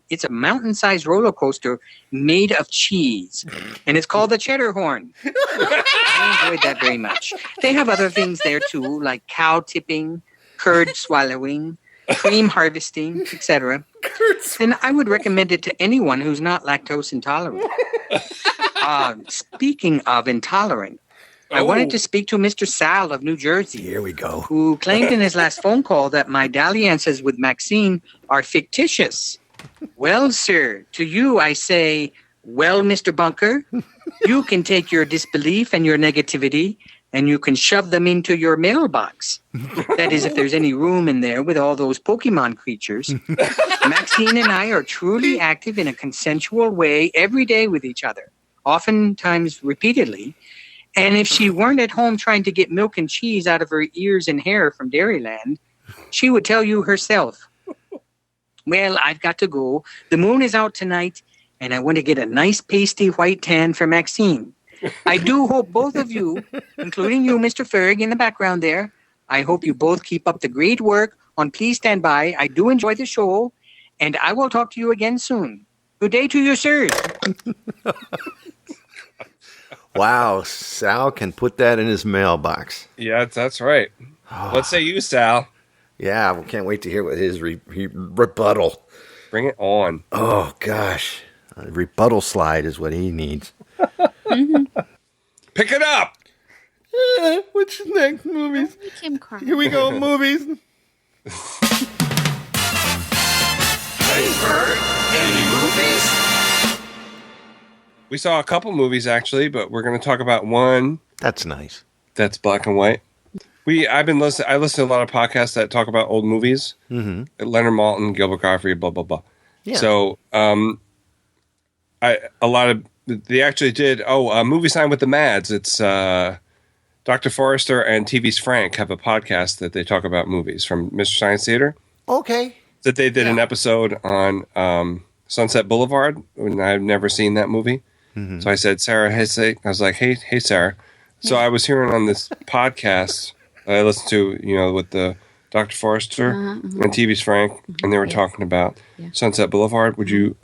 it's a mountain-sized roller coaster made of cheese, and it's called the Cheddar Horn. I enjoyed that very much. They have other things there too, like cow tipping, curd swallowing, cream harvesting, etc. And I would recommend it to anyone who's not lactose intolerant. Speaking of intolerant, I wanted to speak to Mr. Sal of New Jersey. Here we go. Who claimed in his last phone call that my dalliances with Maxine are fictitious. Well, sir, to you I say, well, Mr. Bunker, you can take your disbelief and your negativity and you can shove them into your mailbox. That is, if there's any room in there with all those Pokemon creatures. Maxine and I are truly active in a consensual way every day with each other, oftentimes repeatedly. And if she weren't at home trying to get milk and cheese out of her ears and hair from Dairyland, she would tell you herself. Well, I've got to go. The moon is out tonight, and I want to get a nice pasty white tan for Maxine. I do hope both of you, including you, Mr. Ferg, in the background there, I hope you both keep up the great work on Please Stand By. I do enjoy the show, and I will talk to you again soon. Good day to you, sirs. Wow, Sal can put that in his mailbox. Yeah, that's right. What say you, Sal? Yeah, we can't wait to hear what his rebuttal. Bring it on. Oh, gosh. A rebuttal slide is what he needs. Pick it up! Which next movies? Here we go, movies. Hey, Ferg, any movies? We saw a couple movies, actually, but we're going to talk about one. That's nice. That's black and white. I listen to a lot of podcasts that talk about old movies. Mm-hmm. Leonard Maltin, Gilbert Gottfried, blah, blah, blah. Yeah. So, they actually did, Movie Sign with the Mads. It's Dr. Forrester and TV's Frank have a podcast that they talk about movies from Mr. Science Theater. Okay. That they did an episode on Sunset Boulevard, and I've never seen that movie. Mm-hmm. So I said, Sarah, I was like, hey, Sarah. So I was hearing on this podcast that I listened to, with the Dr. Forrester and TV's Frank, and they were talking about Sunset Boulevard.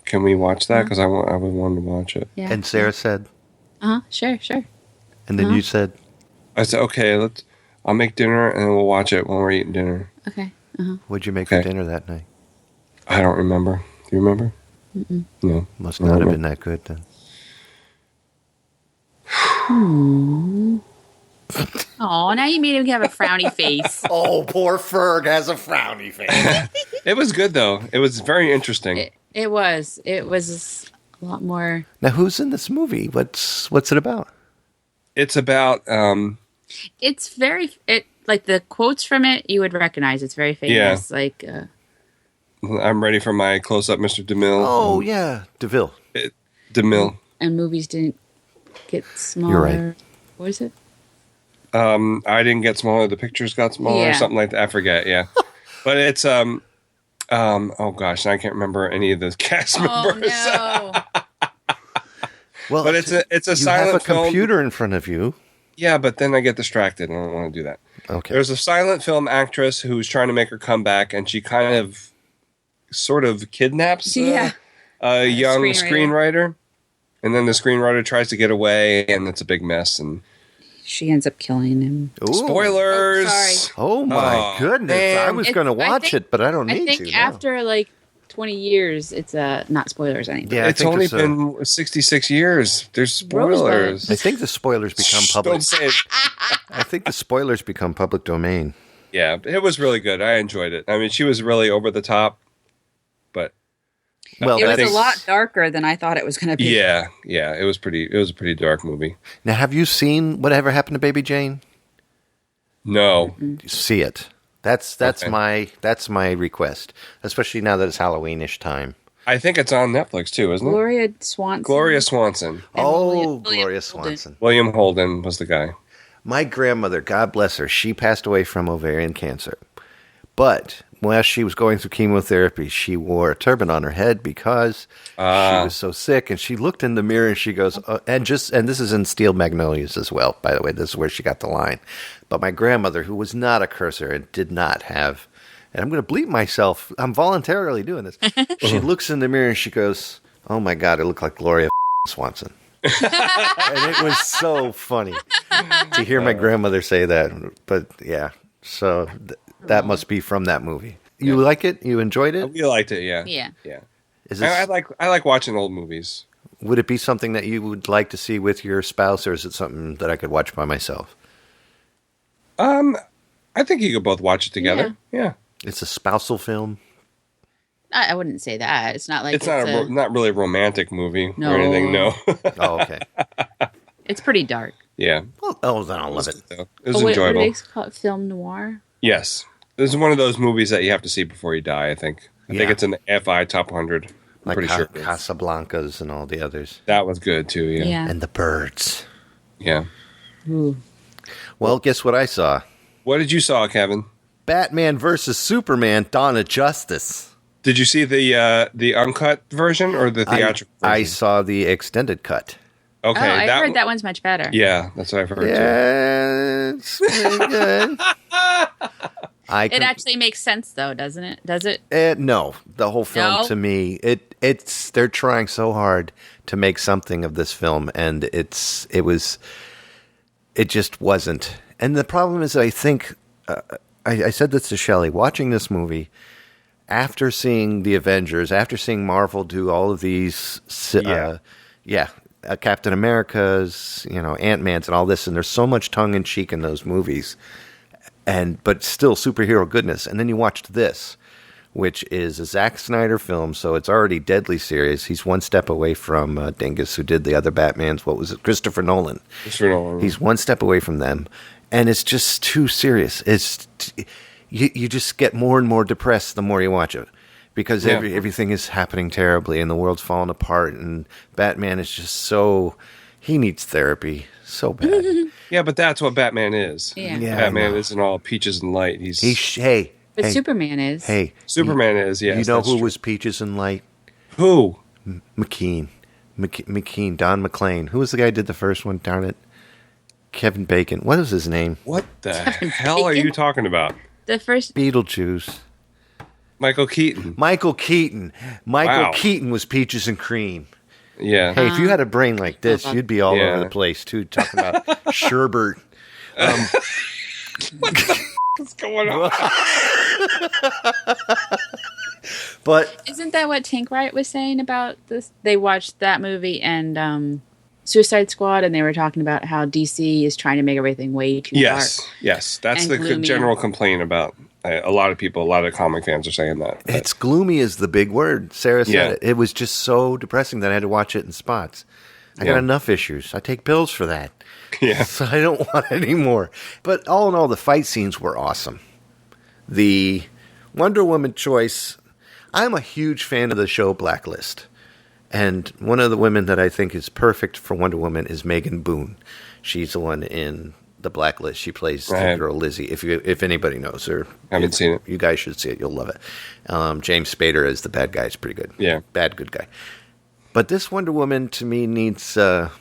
Can we watch that? Because I would want to watch it. Yeah. And Sarah said, sure. And then you said, I said, okay, I'll make dinner and then we'll watch it when we're eating dinner. Okay. What'd you make for dinner that night? I don't remember. Do you remember? Mm-mm. No. Must not have been that good then. Oh, now you made him have a frowny face. Oh, poor Ferg has a frowny face. It was good, though. It was very interesting. It was. It was a lot more. Now, who's in this movie? What's it about? It's about... It's very... like the quotes from it, you would recognize. It's very famous. Yeah. Like... I'm ready for my close-up, Mr. DeMille. Oh, yeah. DeVille. DeMille. And movies didn't get smaller. You're right. What is it? I didn't get smaller. The pictures got smaller or something like that. I forget, yeah. But it's, oh gosh, I can't remember any of the cast members. Oh, no. Well, but it's a silent film. You have a computer in front of you. Yeah, but then I get distracted. I don't want to do that. Okay. There's a silent film actress who's trying to make her comeback, and she kind of sort of kidnaps a young screenwriter. And then the screenwriter tries to get away, and it's a big mess. And she ends up killing him. Ooh. Spoilers! Oh, sorry. Oh my goodness! Man. I was going to watch it, but I don't need to. I think after like 20 years, it's not spoilers anymore. Yeah, it's only been 66 years. There's spoilers. I think the spoilers become public. Don't say it. I think the spoilers become public domain. Yeah, it was really good. I enjoyed it. I mean, she was really over the top, but it was a lot darker than I thought it was going to be. Yeah, it was a pretty dark movie. Now, have you seen Whatever Happened to Baby Jane? No. See it. That's my request, especially now that it's Halloweenish time. I think it's on Netflix too, isn't it? Gloria Swanson. Gloria Swanson. Gloria Swanson. William Holden was the guy. My grandmother, God bless her, she passed away from ovarian cancer. But while she was going through chemotherapy, she wore a turban on her head because she was so sick. And she looked in the mirror and she goes, and this is in Steel Magnolias as well, by the way. This is where she got the line. But my grandmother, who was not a cursor and did not have, and I'm going to bleep myself, I'm voluntarily doing this. She looks in the mirror and she goes, oh my God, I look like Gloria Swanson. And it was so funny to hear my grandmother say that. But yeah, so that must be from that movie. You like it? You enjoyed it? You liked it, yeah. Yeah. I like watching old movies. Would it be something that you would like to see with your spouse, or is it something that I could watch by myself? I think you could both watch it together. Yeah. It's a spousal film. I wouldn't say that. It's not like it's not really a romantic movie No. or anything. No. Oh, okay. It's pretty dark. Yeah. Oh, then I'll love it. It was What enjoyable. do they call it? Film noir? Yes. This is one of those movies that you have to see before you die, I think. I Yeah. think it's in the FI Top 100. I'm Like pretty sure. it is. Casablancas and all the others. That was good, too, yeah. Yeah. And The Birds. Yeah. Ooh. Well, guess what I saw? What did you saw, Kevin? Batman versus Superman, Dawn of Justice. Did you see the uncut version or the theatrical version? I saw the extended cut. Okay. I heard that one's much better. Yeah, that's what I've heard, too. Yeah, it's pretty good. It actually makes sense, though, doesn't it? Does it? No, the whole film No? to me, it's they're trying so hard to make something of this film, and it just wasn't. And the problem is, I think I said this to Shelley, watching this movie after seeing the Avengers, after seeing Marvel do all of these, Captain America's, Ant-Man's, and all this, and there's so much tongue in cheek in those movies. But still superhero goodness. And then you watched this, which is a Zack Snyder film, so it's already deadly serious. He's one step away from Dingus, who did the other Batmans. What was it? Christopher Nolan. He's one step away from them. And it's just too serious. You just get more and more depressed the more you watch it. Because everything is happening terribly, and the world's falling apart, and Batman is just so... He needs therapy so bad. Yeah, but that's what Batman is. Yeah. Batman isn't all peaches and light. But Superman is. Hey. Superman is, yes. You know that's who true. was peaches and light? Who? McKean. McKean. Don McClane. Who was the guy who did the first one? Darn it. Kevin Bacon. What is his name? What the hell are you talking about? The first... Beetlejuice. Michael Keaton. Michael Keaton Wow. Keaton was peaches and cream. Yeah. Hey, if you had a brain like this, you'd be all over the place, too, talking about Sherbert. What's going on? But isn't that what Tank Riot was saying about this? They watched that movie and Suicide Squad, and they were talking about how DC is trying to make everything way too dark. Yes. That's and the gloomy. general complaint about a lot of people, a lot of comic fans are saying that. But it's gloomy is the big word. Sarah said Yeah. it. It was just so depressing that I had to watch it in spots. I got enough issues. I take pills for that. Yeah. So I don't want any more. But all in all, the fight scenes were awesome. The Wonder Woman choice, I'm a huge fan of the show Blacklist. And one of the women that I think is perfect for Wonder Woman is Megan Boone. She's the one in the Blacklist. She plays the girl Lizzie. If anybody knows her, haven't seen it. You guys should see it. You'll love it. James Spader as the bad guy is pretty good. Yeah, good guy. But this Wonder Woman to me needs help.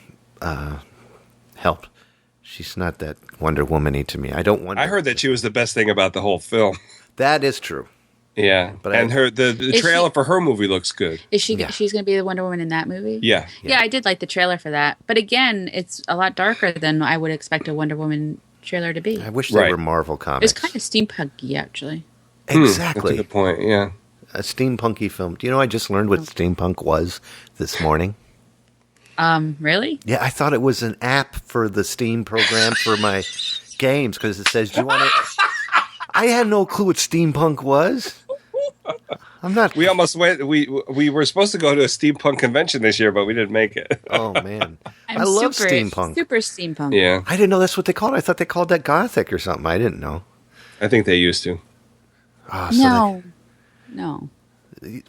She's not that Wonder Woman-y to me. I don't wonder. I heard that she was the best thing about the whole film. That is true. Yeah, but the trailer for her movie looks good. Is she? She's going to be the Wonder Woman in that movie? Yeah. Yeah, I did like the trailer for that. But again, it's a lot darker than I would expect a Wonder Woman trailer to be. I wish they were Marvel comics. It's kind of steampunky, actually. Exactly. That's a good point, yeah. A steampunky film. Do you know I just learned what steampunk was this morning? Really? Yeah, I thought it was an app for the Steam program for my games because it says, do you want it? I had no clue what steampunk was. I'm not. We almost went. We were supposed to go to a steampunk convention this year, but we didn't make it. Oh man, I love steampunk. Super steampunk. Yeah, I didn't know that's what they called it. I thought they called that gothic or something. I didn't know. I think they used to. Oh, No.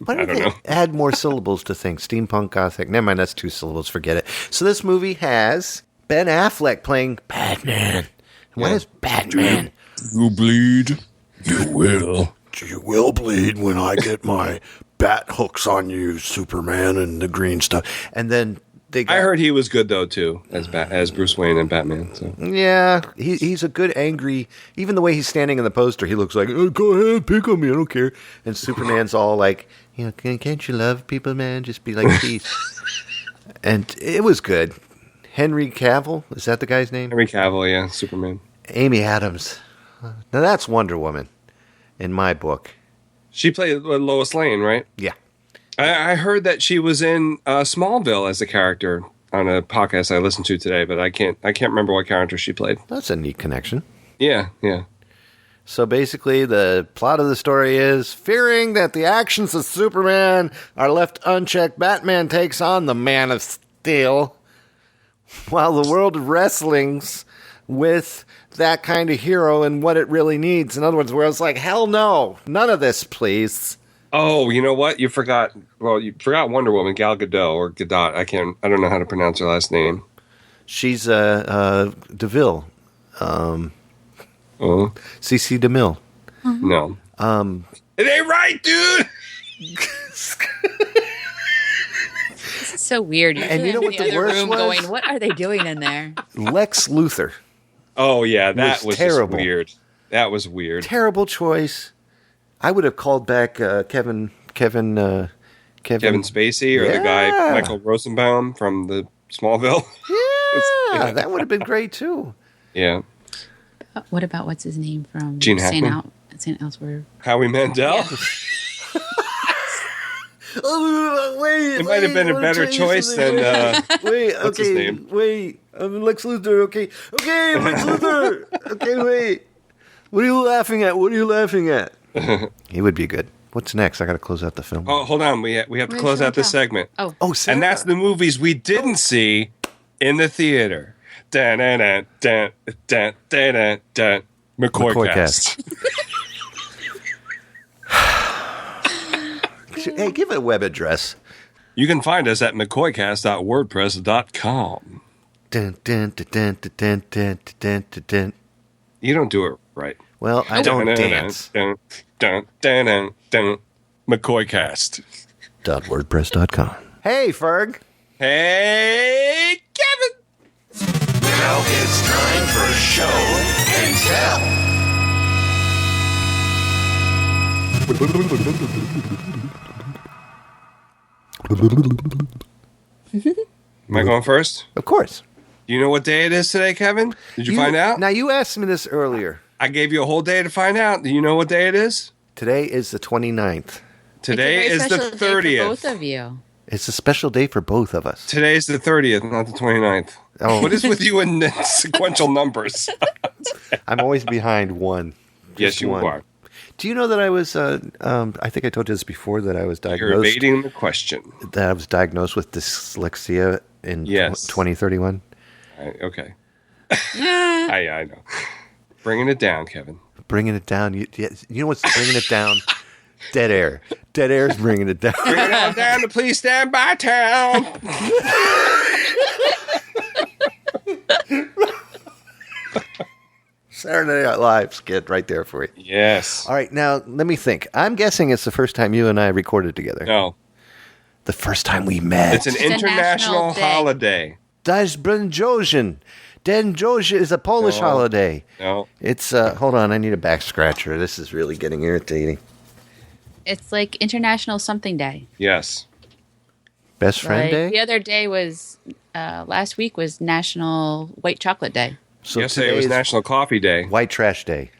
Why don't they add more syllables to things? Steampunk, gothic. Never mind, that's 2 syllables. Forget it. So this movie has Ben Affleck playing Batman. What is Batman? You bleed. You will. You will bleed when I get my bat hooks on you, Superman, and the green stuff. And then I heard he was good though too, as Bruce Wayne and Batman. So. Yeah, he's a good angry. Even the way he's standing in the poster, he looks like, oh, go ahead, pick on me, I don't care. And Superman's all like, can't you love people, man? Just be like peace. And it was good. Henry Cavill, is that the guy's name? Henry Cavill, yeah, Superman. Amy Adams. Now that's Wonder Woman, in my book. She played Lois Lane, right? Yeah. I heard that she was in Smallville as a character on a podcast I listened to today, but I can't remember what character she played. That's a neat connection. Yeah. So basically, the plot of the story is, fearing that the actions of Superman are left unchecked, Batman takes on the Man of Steel, while the world wrestlings with that kind of hero and what it really needs. In other words, where it's like, hell no, none of this, please. Oh, you know what? You forgot Wonder Woman, Gal Gadot, or Gadot. I don't know how to pronounce her last name. She's DeVille. CC DeMille. No. It ain't right, dude! This is so weird. And you know what the worst was? Going, what are they doing in there? Lex Luthor. Oh, yeah, that was terrible. Just weird. That was weird. Terrible choice. I would have called back Kevin Spacey or the guy Michael Rosenbaum from the Smallville. Yeah, that would have been great too. Yeah. What about what's his name from Gene Hackman? St. Elsewhere? Howie Mandel. Yeah. It might have been a better choice than what's his name? Wait, I'm Lex Luthor. Okay, I'm Lex Luthor. Okay, wait. What are you laughing at? He would be good. What's next? I got to close out the film. Oh, hold on. We have to close out this segment. Oh, Sarah. And that's the movies we didn't see in the theater. McCoycast. Hey, give it a web address. You can find us at McCoycast.wordpress.com. You don't do it right. Well, I don't dance. McCoycast. .wordpress.com. Hey, Ferg. Hey, Kevin. Now it's time for show and Am I going first? Of course. Do you know what day it is today, Kevin? Did you find out? Now, you asked me this earlier. I gave you a whole day to find out. Do you know what day it is? Today is the 29th. Today is the 30th. Both of you. It's a special day for both of us. Today is the 30th, not the 29th. Oh. What is with you in sequential numbers? I'm always behind one. Yes, you are. Do you know that I was, I think I told you this before, that I was diagnosed. You're evading the question. That I was diagnosed with dyslexia in 2031. Okay. I know. Bringing it down, Kevin. Bringing it down. You know what's bringing it down? Dead air. Dead air's bringing it down. Bring it on down to Please Stand By Town. Saturday Night Live skit right there for you. Yes. All right, now let me think. I'm guessing it's the first time you and I recorded together. No. The first time we met. It's an international holiday. Dajbrnjojen. Denjoja is a Polish holiday. No. It's, hold on, I need a back scratcher. This is really getting irritating. It's like International Something Day. Yes. Best Friend Day? The other day was, last week was National White Chocolate Day. So yesterday was National Coffee Day. White Trash Day.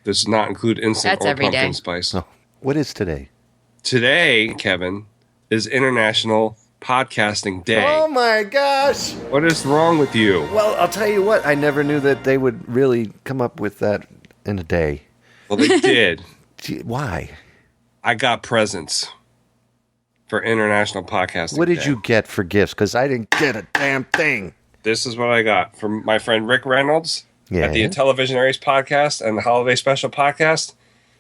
Does not include instant or pumpkin spice. Oh. What is today? Today, Kevin, is International Podcasting Day. Oh my gosh! What is wrong with you? Well, I'll tell you what. I never knew that they would really come up with that in a day. Well, they did. Why? I got presents for International Podcasting What did Day. you get for gifts? Because I didn't get a damn thing. This is what I got from my friend Rick Reynolds at the Televisionaries podcast and the Holiday Special podcast.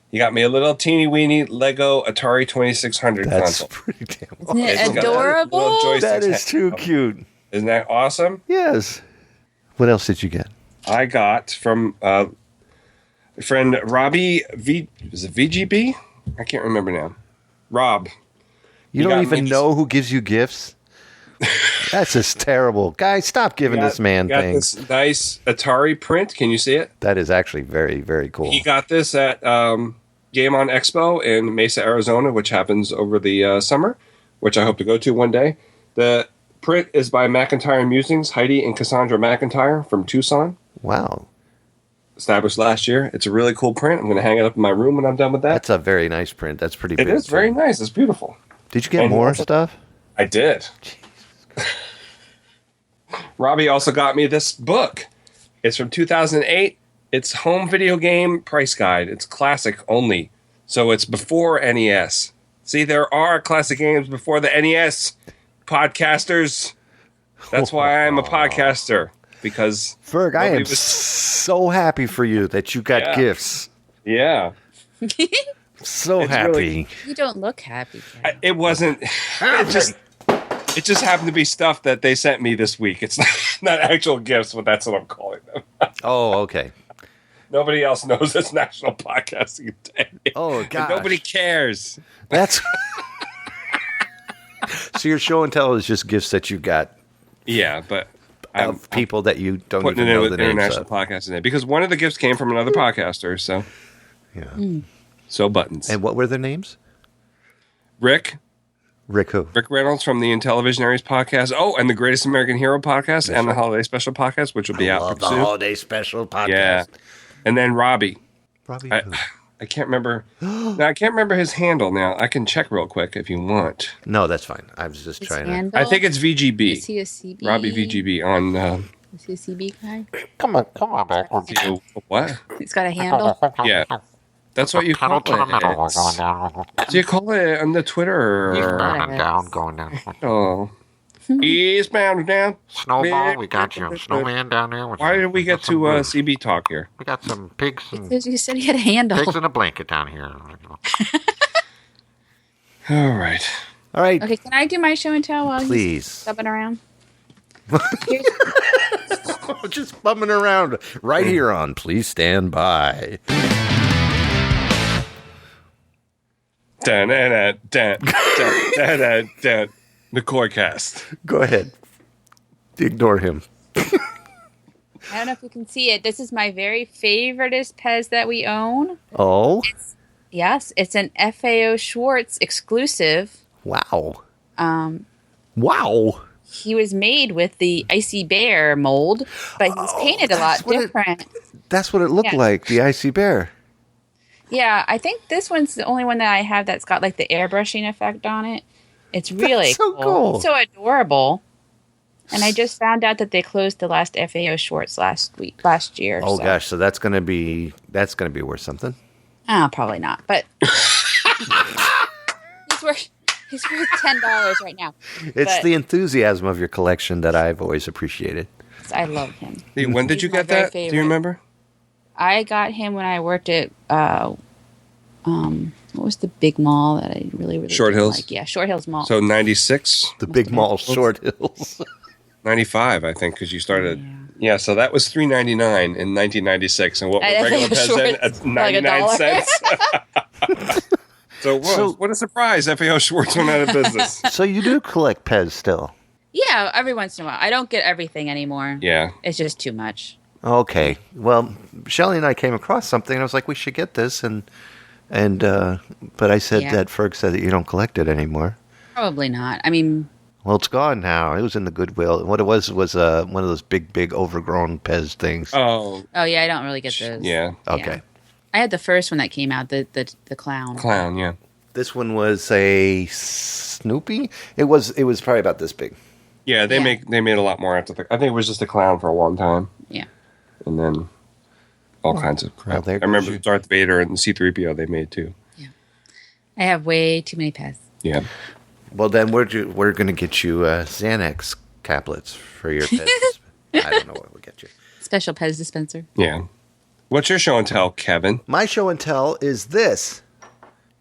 He got me a little teeny weeny Lego Atari 2600 That's console. pretty damn awesome. Isn't it adorable? That is too cute. Isn't that awesome? Yes. What else did you get? I got from friend Robbie is it VGB? I can't remember now. Rob. You don't even know who gives you gifts? That's just terrible. Guys, stop giving this man things. This nice Atari print. Can you see it? That is actually very, very cool. He got this at Game On Expo in Mesa, Arizona, which happens over the summer, which I hope to go to one day. The print is by McIntyre Musings, Heidi and Cassandra McIntyre from Tucson. Wow. Established last year. It's a really cool print. I'm going to hang it up in my room when I'm done with that. That's a very nice print. That's pretty big. It is very nice. It's beautiful. Did you get more stuff? I did. Robbie also got me this book. It's from 2008. It's Home Video Game Price Guide. It's classic only. So it's before NES. See, there are classic games before the NES, podcasters. That's why I'm a podcaster. Because Ferg, I am so happy for you that you got gifts. Yeah. So happy. Really, you don't look happy. It wasn't. It just happened to be stuff that they sent me this week. It's not actual gifts, but that's what I'm calling them. Oh, okay. Nobody else knows it's National Podcasting Day. Oh, God. Nobody cares. That's so your show and tell is just gifts that you got. Yeah, but of people that you don't even putting it know in the with names International of. Podcasting Day because one of the gifts came from another podcaster. So, yeah. So buttons. And what were their names? Rick who? Rick Reynolds from the Intellivisionaries podcast. Oh, and the Greatest American Hero podcast and the Holiday Special podcast, which will be out love the soon. Holiday Special podcast. Yeah. And then Robbie. Robbie I can't remember. I can't remember his handle now. I can check real quick if you want. No, that's fine. I was just trying handle? I think it's VGB. Is he a CB? Robbie VGB on. Is he a CB guy? Come on, back. What? He's got a handle? Yeah. That's what you call it. Do you call it on the Twitter? Going down. Oh. Eastbound and down. Snowball, we got you. Snowman down there. Why did we get to CB talk here? We got some pigs and You said he had a handle. pigs in a blanket down here. All right. All right. Okay, can I do my show and tell while Please. he's stubbing around? Just bumming around right here on Please Stand By. McCoyCast. Go ahead. Ignore him. I don't know if you can see it. This is my very favoriteest Pez that we own. Oh? Yes, it's an FAO Schwartz exclusive. Wow. Wow. He was made with the Icy Bear mold, but he's painted a lot different. That's what it looked like, the Icy Bear. Yeah, I think this one's the only one that I have that's got like the airbrushing effect on it. It's really cool. It's so adorable. And I just found out that they closed the last FAO Schwartz last year. Oh gosh, so that's gonna be worth something. Probably not, but he's worth $10 right now. It's the enthusiasm of your collection that I've always appreciated. I love him. Hey, when did you get that? Do you remember? I got him when I worked at what was the big mall that I really Short Hills? like? Yeah, Short Hills Mall. So 96? The big mall, Short Hills. 95, I think, because you started. Yeah, so that was $3.99 in 1996, and what was regular Pez at 99 cents? So what a surprise! FAO Schwartz went out of business. So you do collect Pez still? Yeah, every once in a while. I don't get everything anymore. Yeah, it's just too much. Okay, well, Shelly and I came across something, and I was like, we should get this, but I said that Ferg said that you don't collect it anymore. Probably not. I mean. Well, it's gone now. It was in the Goodwill. What it was one of those big overgrown Pez things. Oh yeah, I don't really get those. Yeah. Okay. I had the first one that came out, the clown. Clown, yeah. This one was a Snoopy. It was probably about this big. Yeah, they made a lot more after I think it was just a clown for a long time. Yeah. And then all kinds of crap. Well, I remember Darth Vader and C-3PO they made too. Yeah. I have way too many Pez. Yeah. Well, then we're going to get you Xanax tablets for your Pez. I don't know what we'll get you. Special Pez dispenser. Yeah. What's your show and tell, Kevin? My show and tell is this.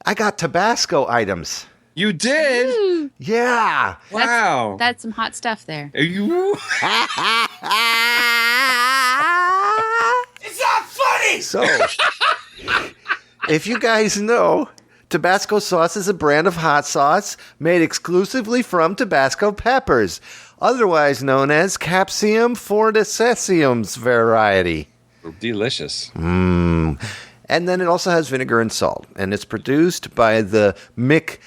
I got Tabasco items. You did? Woo. Yeah. Wow. That's some hot stuff there. Are you? It's not funny! So, if you guys know, Tabasco sauce is a brand of hot sauce made exclusively from Tabasco peppers, otherwise known as Capsium fortisessium's variety. Delicious. And then it also has vinegar and salt, and it's produced by the McHenry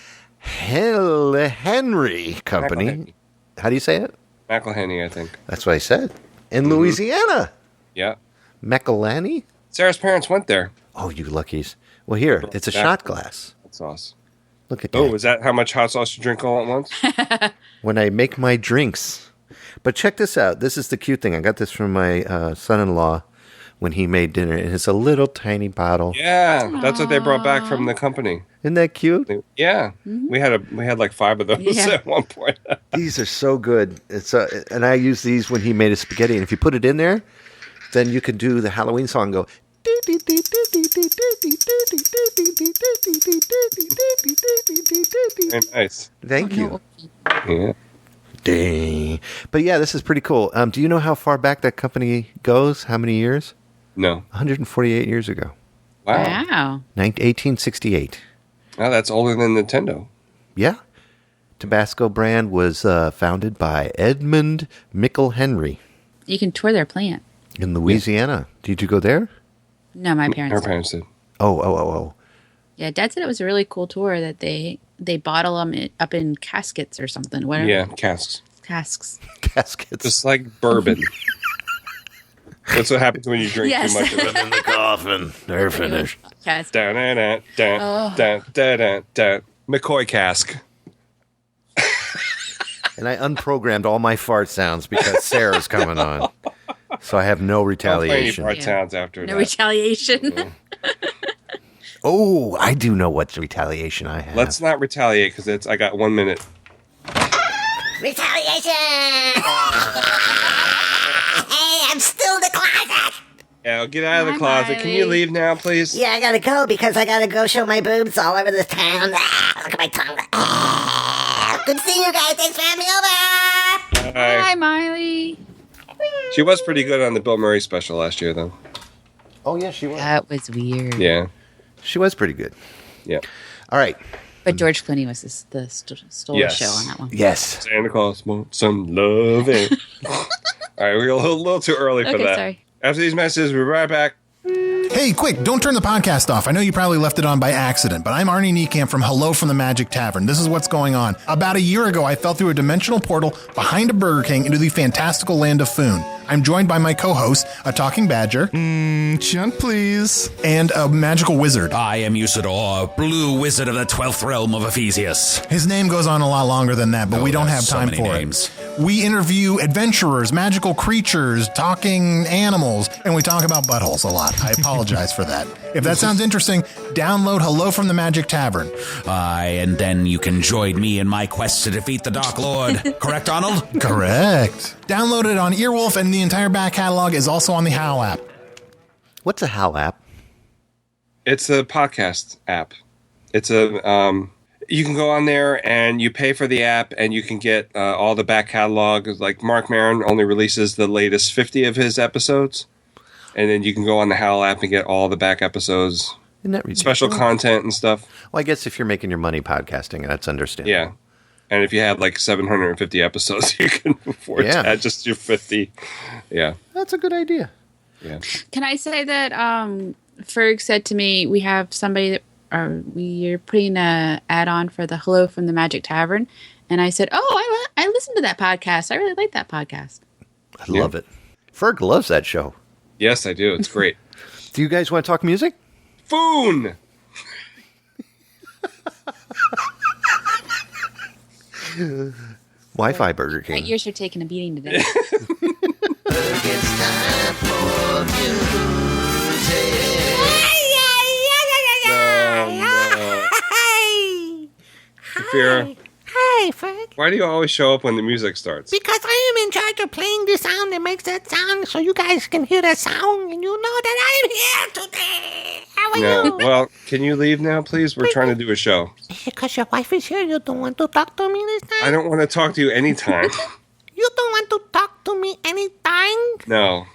Company. McElhenny. How do you say it? McElhenny, I think. That's what I said. In Louisiana. Yeah. McElhenny? Sarah's parents went there. Oh, you luckies. Well, here, it's a shot glass. That sauce. Look at that. Oh, is that how much hot sauce you drink all at once? When I make my drinks. But check this out. This is the cute thing. I got this from my son-in-law when he made dinner. And it's a little tiny bottle. Yeah, that's what they brought back from the company. Isn't that cute? Yeah, we had like 5 of those at one point. These are so good. It's and I use these when he made a spaghetti. And if you put it in there, then you can do the Halloween song. Go. Very nice. Thank you. Yeah. Dang. But yeah, this is pretty cool. Do you know how far back that company goes? How many years? No. 148 years ago. Wow. 1868. Oh, that's older than Nintendo. Yeah. Tabasco brand was founded by Edmund Mickle Henry. You can tour their plant. In Louisiana. Yeah. Did you go there? No, my parents Our parents did. Oh. Yeah, Dad said it was a really cool tour that they bottle them up in caskets or something. Whatever. Yeah, casks. Casks. Caskets. Just like bourbon. That's what happens when you drink Yes. too much of it. In the coffin. They're finished. Cask. McCoy cask. And I unprogrammed all my fart sounds because Sarah's coming on. So I have no retaliation. Fart sounds after No that. retaliation. Yeah. Oh, I do know what retaliation I have. Let's not retaliate because I got 1 minute. Retaliation! Hey, I'm still in the closet! Yeah, get out of the closet. Can you leave now, please? Yeah, I gotta go because I gotta go show my boobs all over the town. Look at my tongue. Good seeing you guys. Thanks for having me over. Hi, Miley. She was pretty good on the Bill Murray special last year, though. Oh, yeah, she was. That was weird. Yeah. She was pretty good. Yeah. All right. But George Clooney was stole the show on that one. Yes. Santa Claus wants some loving. All right, we're a little too early for that. Sorry. After these messages, we'll be right back. Hey, quick, don't turn the podcast off. I know you probably left it on by accident, but I'm Arnie Niekamp from Hello from the Magic Tavern. This is what's going on. About a year ago, I fell through a dimensional portal behind a Burger King into the fantastical land of Foon. I'm joined by my co-host, a talking badger. Chunt, please. And a magical wizard. I am Usador, blue wizard of the 12th realm of Ephesius. His name goes on a lot longer than that, but we don't have time for names. it. We interview adventurers, magical creatures, talking animals, and we talk about buttholes a lot. I apologize for that. If that sounds interesting, download Hello from the Magic Tavern. And then you can join me in my quest to defeat the Dark Lord. Correct, Arnold? Correct. Download it on Earwolf, and the entire back catalog is also on the Howl app. What's a Howl app? It's a podcast app. It's a you can go on there and you pay for the app and you can get all the back catalog. Like Mark Maron only releases the latest 50 of his episodes. And then you can go on the Howl app and get all the back episodes. Isn't that ridiculous? Special content and stuff. Well, I guess if you're making your money podcasting, that's understandable. Yeah. And if you have like 750 episodes, you can afford to add just your 50. Yeah. That's a good idea. Yeah. Can I say that Ferg said to me, we have somebody that we're putting a add-on for the Hello from the Magic Tavern. And I said, I listened to that podcast. I really like that podcast. I love it. Ferg loves that show. Yes, I do. It's great. Do you guys want to talk music? Foon! Wi-Fi Burger King. My ears are taking a beating today. It's time for Sophia, Hi, Ferg. why do you always show up when the music starts? Because I am in charge of playing the sound that makes that sound so you guys can hear that sound and you know that I'm here today. How are you? Well, can you leave now, please? We're trying to do a show. Because your wife is here, you don't want to talk to me this time? I don't want to talk to you anytime. You don't want to talk to me anytime? No.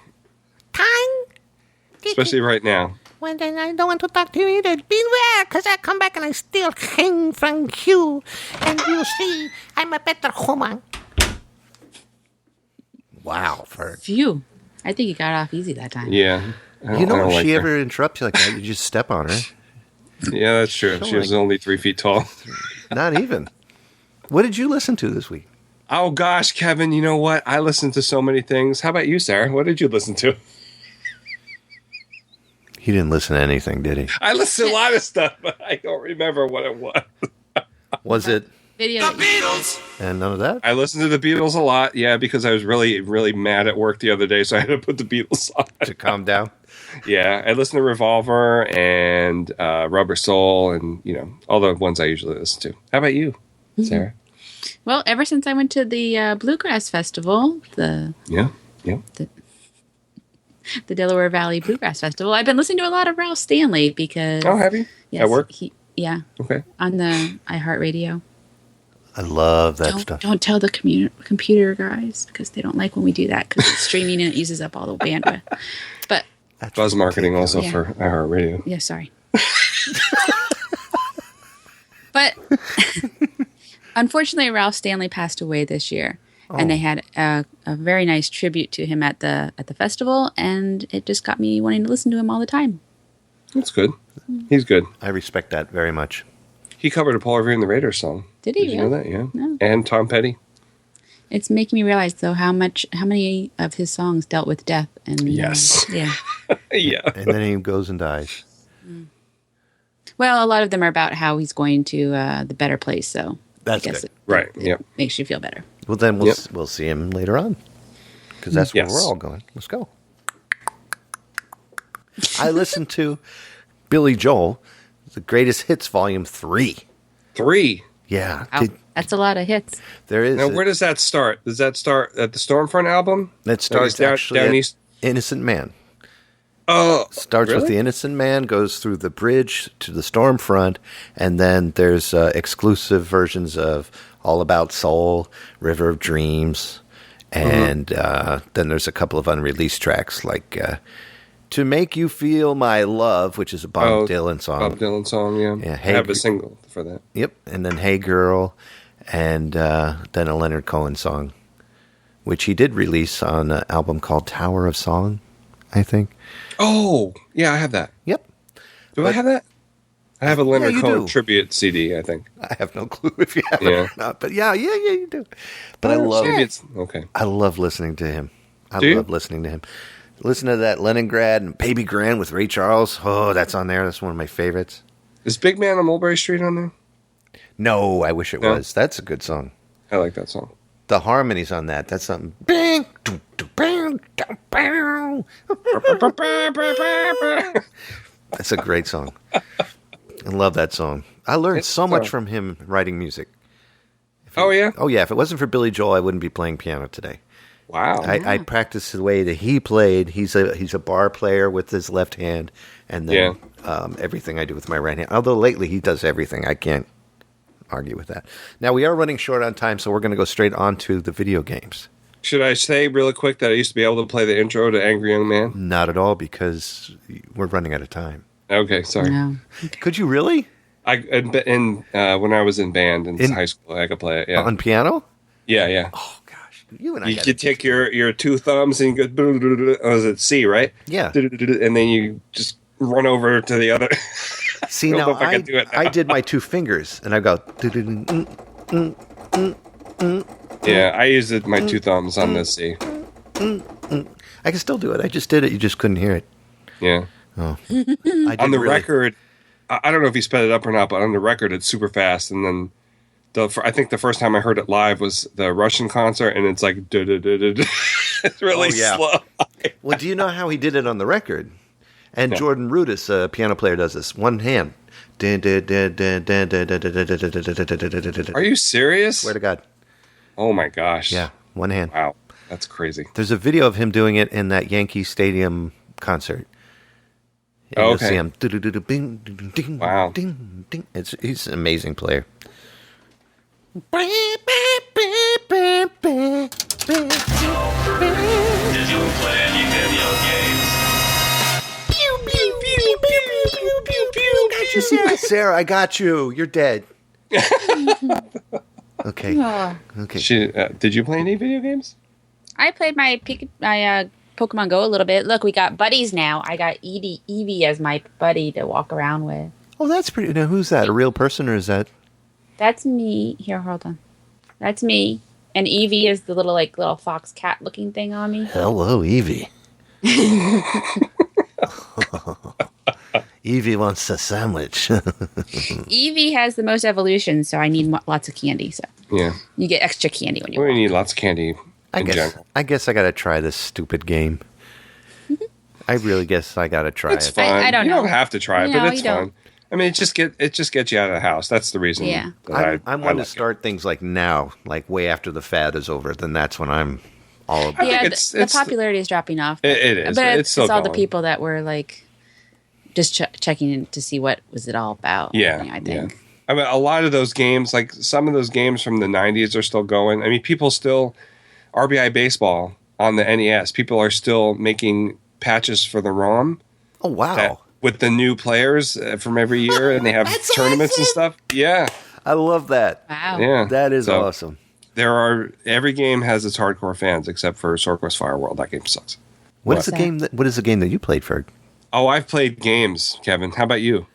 Time? Especially right now. Well, then I don't want to talk to you either. Beware, because I come back and I steal king from you. And you see, I'm a better woman. Wow, Ferg. Phew. I think you got off easy that time. Yeah. You know, I don't if like she her. ever interrupts you like that, you just step on her. Yeah, that's true. She was only 3 feet tall. Not even. What did you listen to this week? Oh, gosh, Kevin, you know what? I listened to so many things. How about you, Sarah? What did you listen to? He didn't listen to anything, did he? I listened to a lot of stuff, but I don't remember what it was. Was it video? The Beatles. And none of that? I listened to the Beatles a lot, yeah, because I was really, really mad at work the other day, so I had to put the Beatles on. To calm down? Yeah, I listened to Revolver and Rubber Soul and, all the ones I usually listen to. How about you, Sarah? Well, ever since I went to the Bluegrass Festival, the Delaware Valley Bluegrass Festival, I've been listening to a lot of Ralph Stanley because... Oh, have you? Yes, at work? Yeah. Okay. On the iHeartRadio. I love that stuff. Don't tell the computer guys because they don't like when we do that because it's streaming and it uses up all the bandwidth. But Buzz marketing also for iHeartRadio. Yeah, sorry. But unfortunately, Ralph Stanley passed away this year, and they had a very nice tribute to him at the festival, and it just got me wanting to listen to him all the time. That's good. He's good. I respect that very much. He covered a Paul Revere and the Raiders song. Did he? Did you know that? Yeah. No. And Tom Petty. It's making me realize, though, how many of his songs dealt with death. And yes. Yeah. Yeah. And then he goes and dies. Well, a lot of them are about how he's going to the better place. So that's good. Right. Yep. Makes you feel better. Well, then we'll see him later on because that's where we're all going. Let's go. I listened to Billy Joel, the Greatest Hits, Volume 3. 3? Yeah. Wow. That's a lot of hits. There is. Now, where does that start? Does that start at the Stormfront album? That starts actually down at east. Innocent Man. Oh, starts with the Innocent Man, goes through the bridge to the Stormfront, and then there's exclusive versions of All About Soul, River of Dreams, and then there's a couple of unreleased tracks like To Make You Feel My Love, which is a Bob Dylan song. Bob Dylan song, yeah. Hey, I have a single for that. Yep, and then Hey Girl, and then a Leonard Cohen song, which he did release on an album called Tower of Song, I think. Oh, yeah, I have that. Yep. I have that? I have a Leonard Cohen do. tribute CD, I think. I have no clue if you have it or not, but yeah, you do. But I love I love listening to him. I love listening to him. Listen to that Leningrad and Baby Grand with Ray Charles. Oh, that's on there. That's one of my favorites. Is Big Man on Mulberry Street on there? No, I wish it was. That's a good song. I like that song. The harmonies on that. That's something. Bang, doo, doo, bang, doo, bang. That's a great song. I love that song. I learned so much from him writing music. Oh, yeah? Oh, yeah. If it wasn't for Billy Joel, I wouldn't be playing piano today. Wow. I practiced the way that he played. He's a bar player with his left hand, and then everything I do with my right hand. Although lately he does everything. I can't argue with that. Now, we are running short on time, so we're going to go straight on to the video games. Should I say really quick that I used to be able to play the intro to Angry Young Man? Not at all, because we're running out of time. Okay, sorry. No. Could you really? When I was in band in high school, I could play it. Yeah. On piano? Yeah. Oh gosh, you and I. You could take your two thumbs and you go. Was it C, right? Yeah. And then you just run over to the other. See, now I did my two fingers, and I go. Yeah, I used my two thumbs on the C. I can still do it. I just did it. You just couldn't hear it. Yeah. Oh. On the record, I don't know if he sped it up or not, but on the record, it's super fast. And then I think the first time I heard it live was the Russian concert, and it's like it's really slow. Well, do you know how he did it on the record? And Jordan Rudess, a piano player, does this. One hand. Are you serious? Swear to God. Oh my gosh. Yeah, one hand. Wow, that's crazy. There's a video of him doing it in that Yankee Stadium concert. And you'll see him. Wow. He's an amazing player. Did you play any video games? Pew, pew, pew, pew, pew, pew, pew. Got you, Sarah. I got you. You're dead. Okay. Okay. Did you play any video games? I played my Pokemon Go a little bit. Look, we got buddies now. I got Eevee as my buddy to walk around with. Oh, that's pretty. Now, who's that? A real person, or is that? That's me. Here, hold on. That's me. And Eevee is the little fox cat looking thing on me. Hello, Eevee. Evie wants a sandwich. Evie has the most evolution, so I need lots of candy. So Yeah. you get extra candy when you We walk. need lots of candy in general. I guess I got to try this stupid game. I really guess I got to try It's it. fun. I don't you know. don't have to try it, No, but it's you don't. fun. I mean, it just gets you out of the house. That's the reason. Yeah. that I want to start things like now, like way after the fad is over. Then that's when I'm all about. Yeah, it's the popularity is dropping off. It is. But It's still all the going. people that were like just checking in to see what was it all about. Yeah, I think. Yeah. I mean, a lot of those games, like some of those games from the 90s are still going. I mean, people still, RBI Baseball on the NES, people are still making patches for the ROM. Oh, wow. With the new players from every year, and they have tournaments and stuff. Yeah. I love that. Wow. Yeah. That is awesome. Every game has its hardcore fans, except for Sword Quest Fireworld. That game sucks. What is the game that you played, Ferg? Oh, I've played games, Kevin. How about you?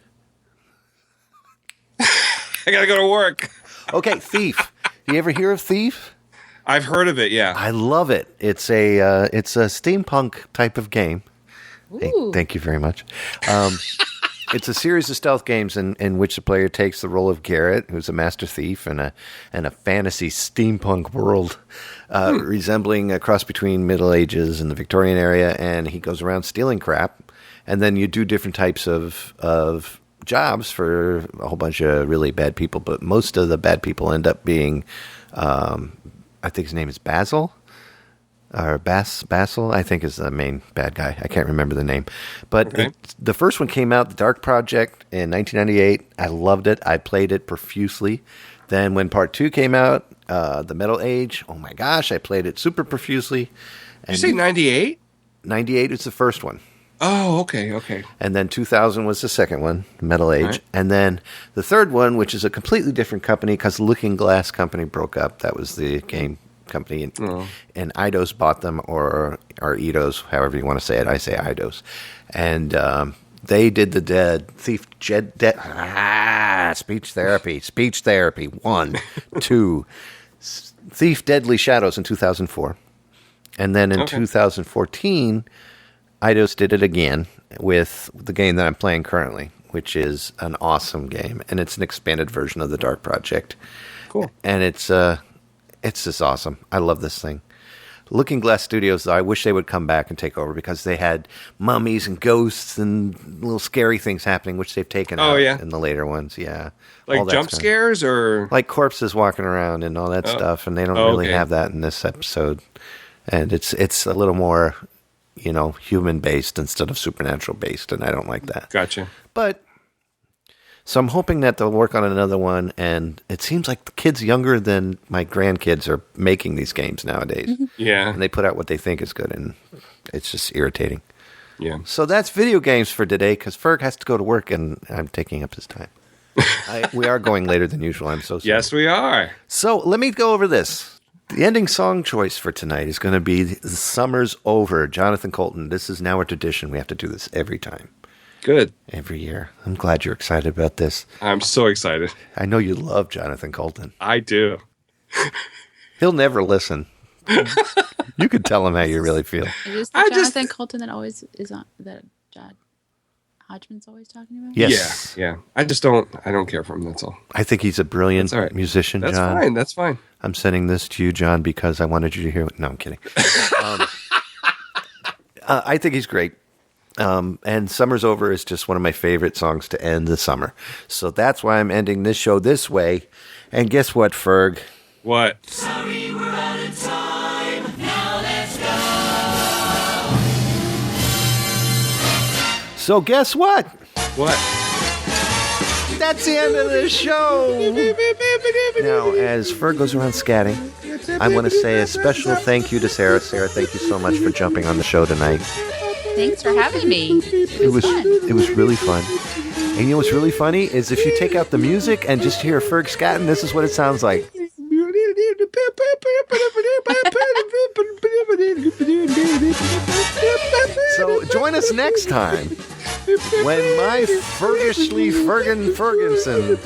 I gotta go to work. Okay, Thief. You ever hear of Thief? I've heard of it. Yeah, I love it. It's a steampunk type of game. Thank you very much. It's a series of stealth games in which the player takes the role of Garrett, who's a master thief in a fantasy steampunk world, resembling a cross between Middle Ages and the Victorian area, and he goes around stealing crap, and then you do different types of jobs for a whole bunch of really bad people, but most of the bad people end up being, I think his name is Basil. Or Basil, I think is the main bad guy. I can't remember the name. But the first one came out, The Dark Project, in 1998. I loved it. I played it profusely. Then when part 2 came out, The Metal Age, oh my gosh, I played it super profusely. Did you say 98? 98 is the first one. Oh, okay. And then 2000 was the second one, Metal Age. Right. And then the third one, which is a completely different company because Looking Glass Company broke up. That was the game company, and Eidos bought them, or Eidos, however you want to say it. I say Eidos, and they did the speech therapy 1, 2, Thief Deadly Shadows in 2004, and then in 2014, Eidos did it again with the game that I'm playing currently, which is an awesome game, and it's an expanded version of the Dark Project. Cool, and it's just awesome. I love this thing. Looking Glass Studios, though, I wish they would come back and take over because they had mummies and ghosts and little scary things happening, which they've taken out in the later ones. Yeah. Like jump scares or? Like corpses walking around and all that stuff, and they don't really have that in this episode. And it's a little more, human-based instead of supernatural-based, and I don't like that. Gotcha. But... So I'm hoping that they'll work on another one, and it seems like the kids younger than my grandkids are making these games nowadays. Yeah. And they put out what they think is good, and it's just irritating. Yeah. So that's video games for today, because Ferg has to go to work, and I'm taking up his time. We are going later than usual. I'm so sorry. Yes, we are. So let me go over this. The ending song choice for tonight is going to be Summer's Over, Jonathan Colton. This is now a tradition. We have to do this every time. Good. Every year. I'm glad you're excited about this. I'm so excited. I know you love Jonathan Colton. I do. He'll never listen. You can tell him how you really feel. Is this Jonathan Colton that always is on, that John Hodgman's always talking about? Yes. Yeah. I don't care for him, that's all. I think he's a brilliant musician, John. That's fine. I'm sending this to you, John, because I wanted you to hear it. No, I'm kidding. I think he's great. And Summer's Over is just one of my favorite songs to end the summer. So that's why I'm ending this show this way. And guess what, Ferg? What? Sorry, we're out of time. Now let's go. So guess what? What? That's the end of the show. Now, as Ferg goes around scatting, I want to say a special thank you to Sarah. Sarah, thank you so much for jumping on the show tonight. Thanks for having me. It was really fun. And you know what's really funny is if you take out the music and just hear Ferg scatting, this is what it sounds like. So join us next time when my Fergishly Ferguson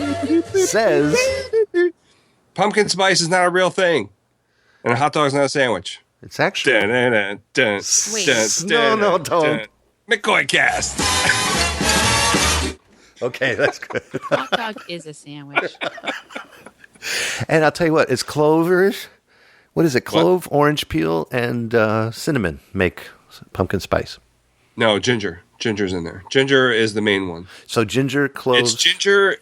says Pumpkin spice is not a real thing. And a hot dog's not a sandwich. It's actually... No, don't. McCoyCast. Okay, that's good. Hot dog is a sandwich. And I'll tell you what, it's clovers. What is it? Clove, orange peel, and cinnamon make pumpkin spice. No, ginger. Ginger's in there. Ginger is the main one. So ginger, cloves. It's ginger.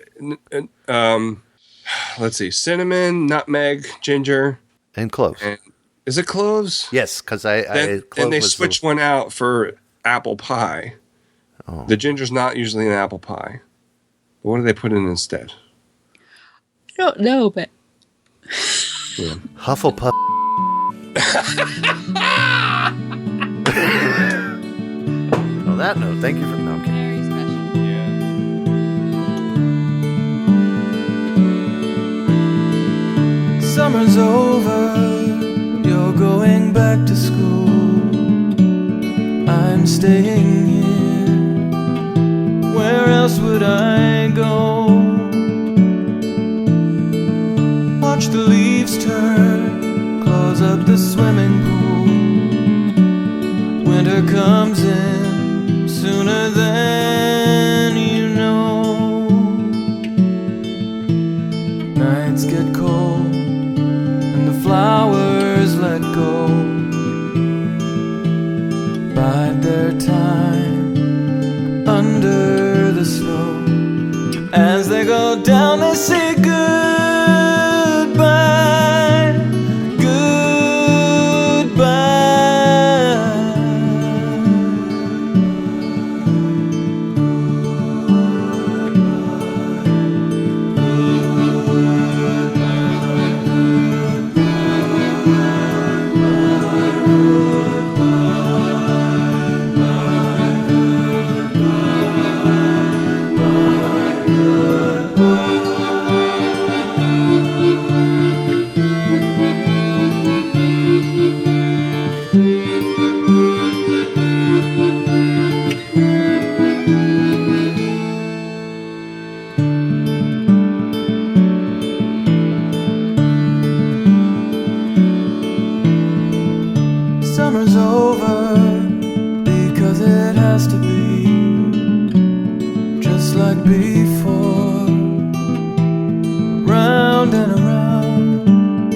Let's see, cinnamon, nutmeg, ginger, and cloves. And, is it cloves? Yes, because and they switched one out for apple pie. Oh. The ginger's not usually in apple pie. But what do they put in instead? I don't know, but yeah. Hufflepuff. On that note, thank you for milking. Very special. Yeah. Summer's over, you're going back to school. I'm staying here. Where else would I go? Watch the leaves turn, close up the swimming pool. Winter comes in sooner than you know. Nights get cold and the flowers let go. Bide their time under the snow. As they go down they say goodbye, goodbye. Summer's over because it has to be just like before, round and around.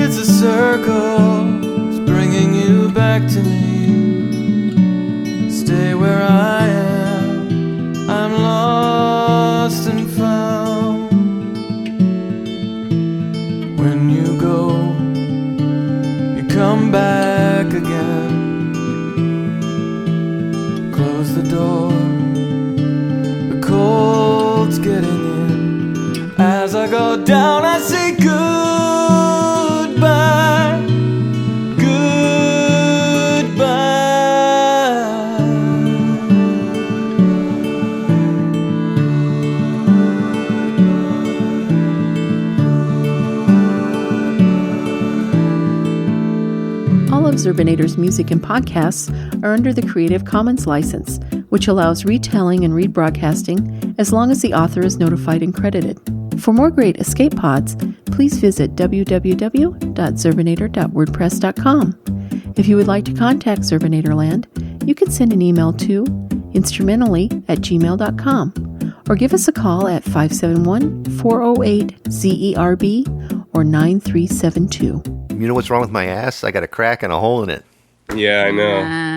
It's a circle, it's bringing you back to me. Stay where I am, I'm lost and found. When you go, come back again. Close the door, the cold's getting in. As I go down I say goodbye, goodbye. All of Zerbinator's music and podcasts are under the Creative Commons license, which allows retelling and rebroadcasting as long as the author is notified and credited. For more great escape pods, please visit www.zerbinator.wordpress.com. If you would like to contact Zerbinatorland, you can send an email to instrumentally@gmail.com or give us a call at 571-408-ZERB or 9372. You know what's wrong with my ass? I got a crack and a hole in it. Yeah, I know.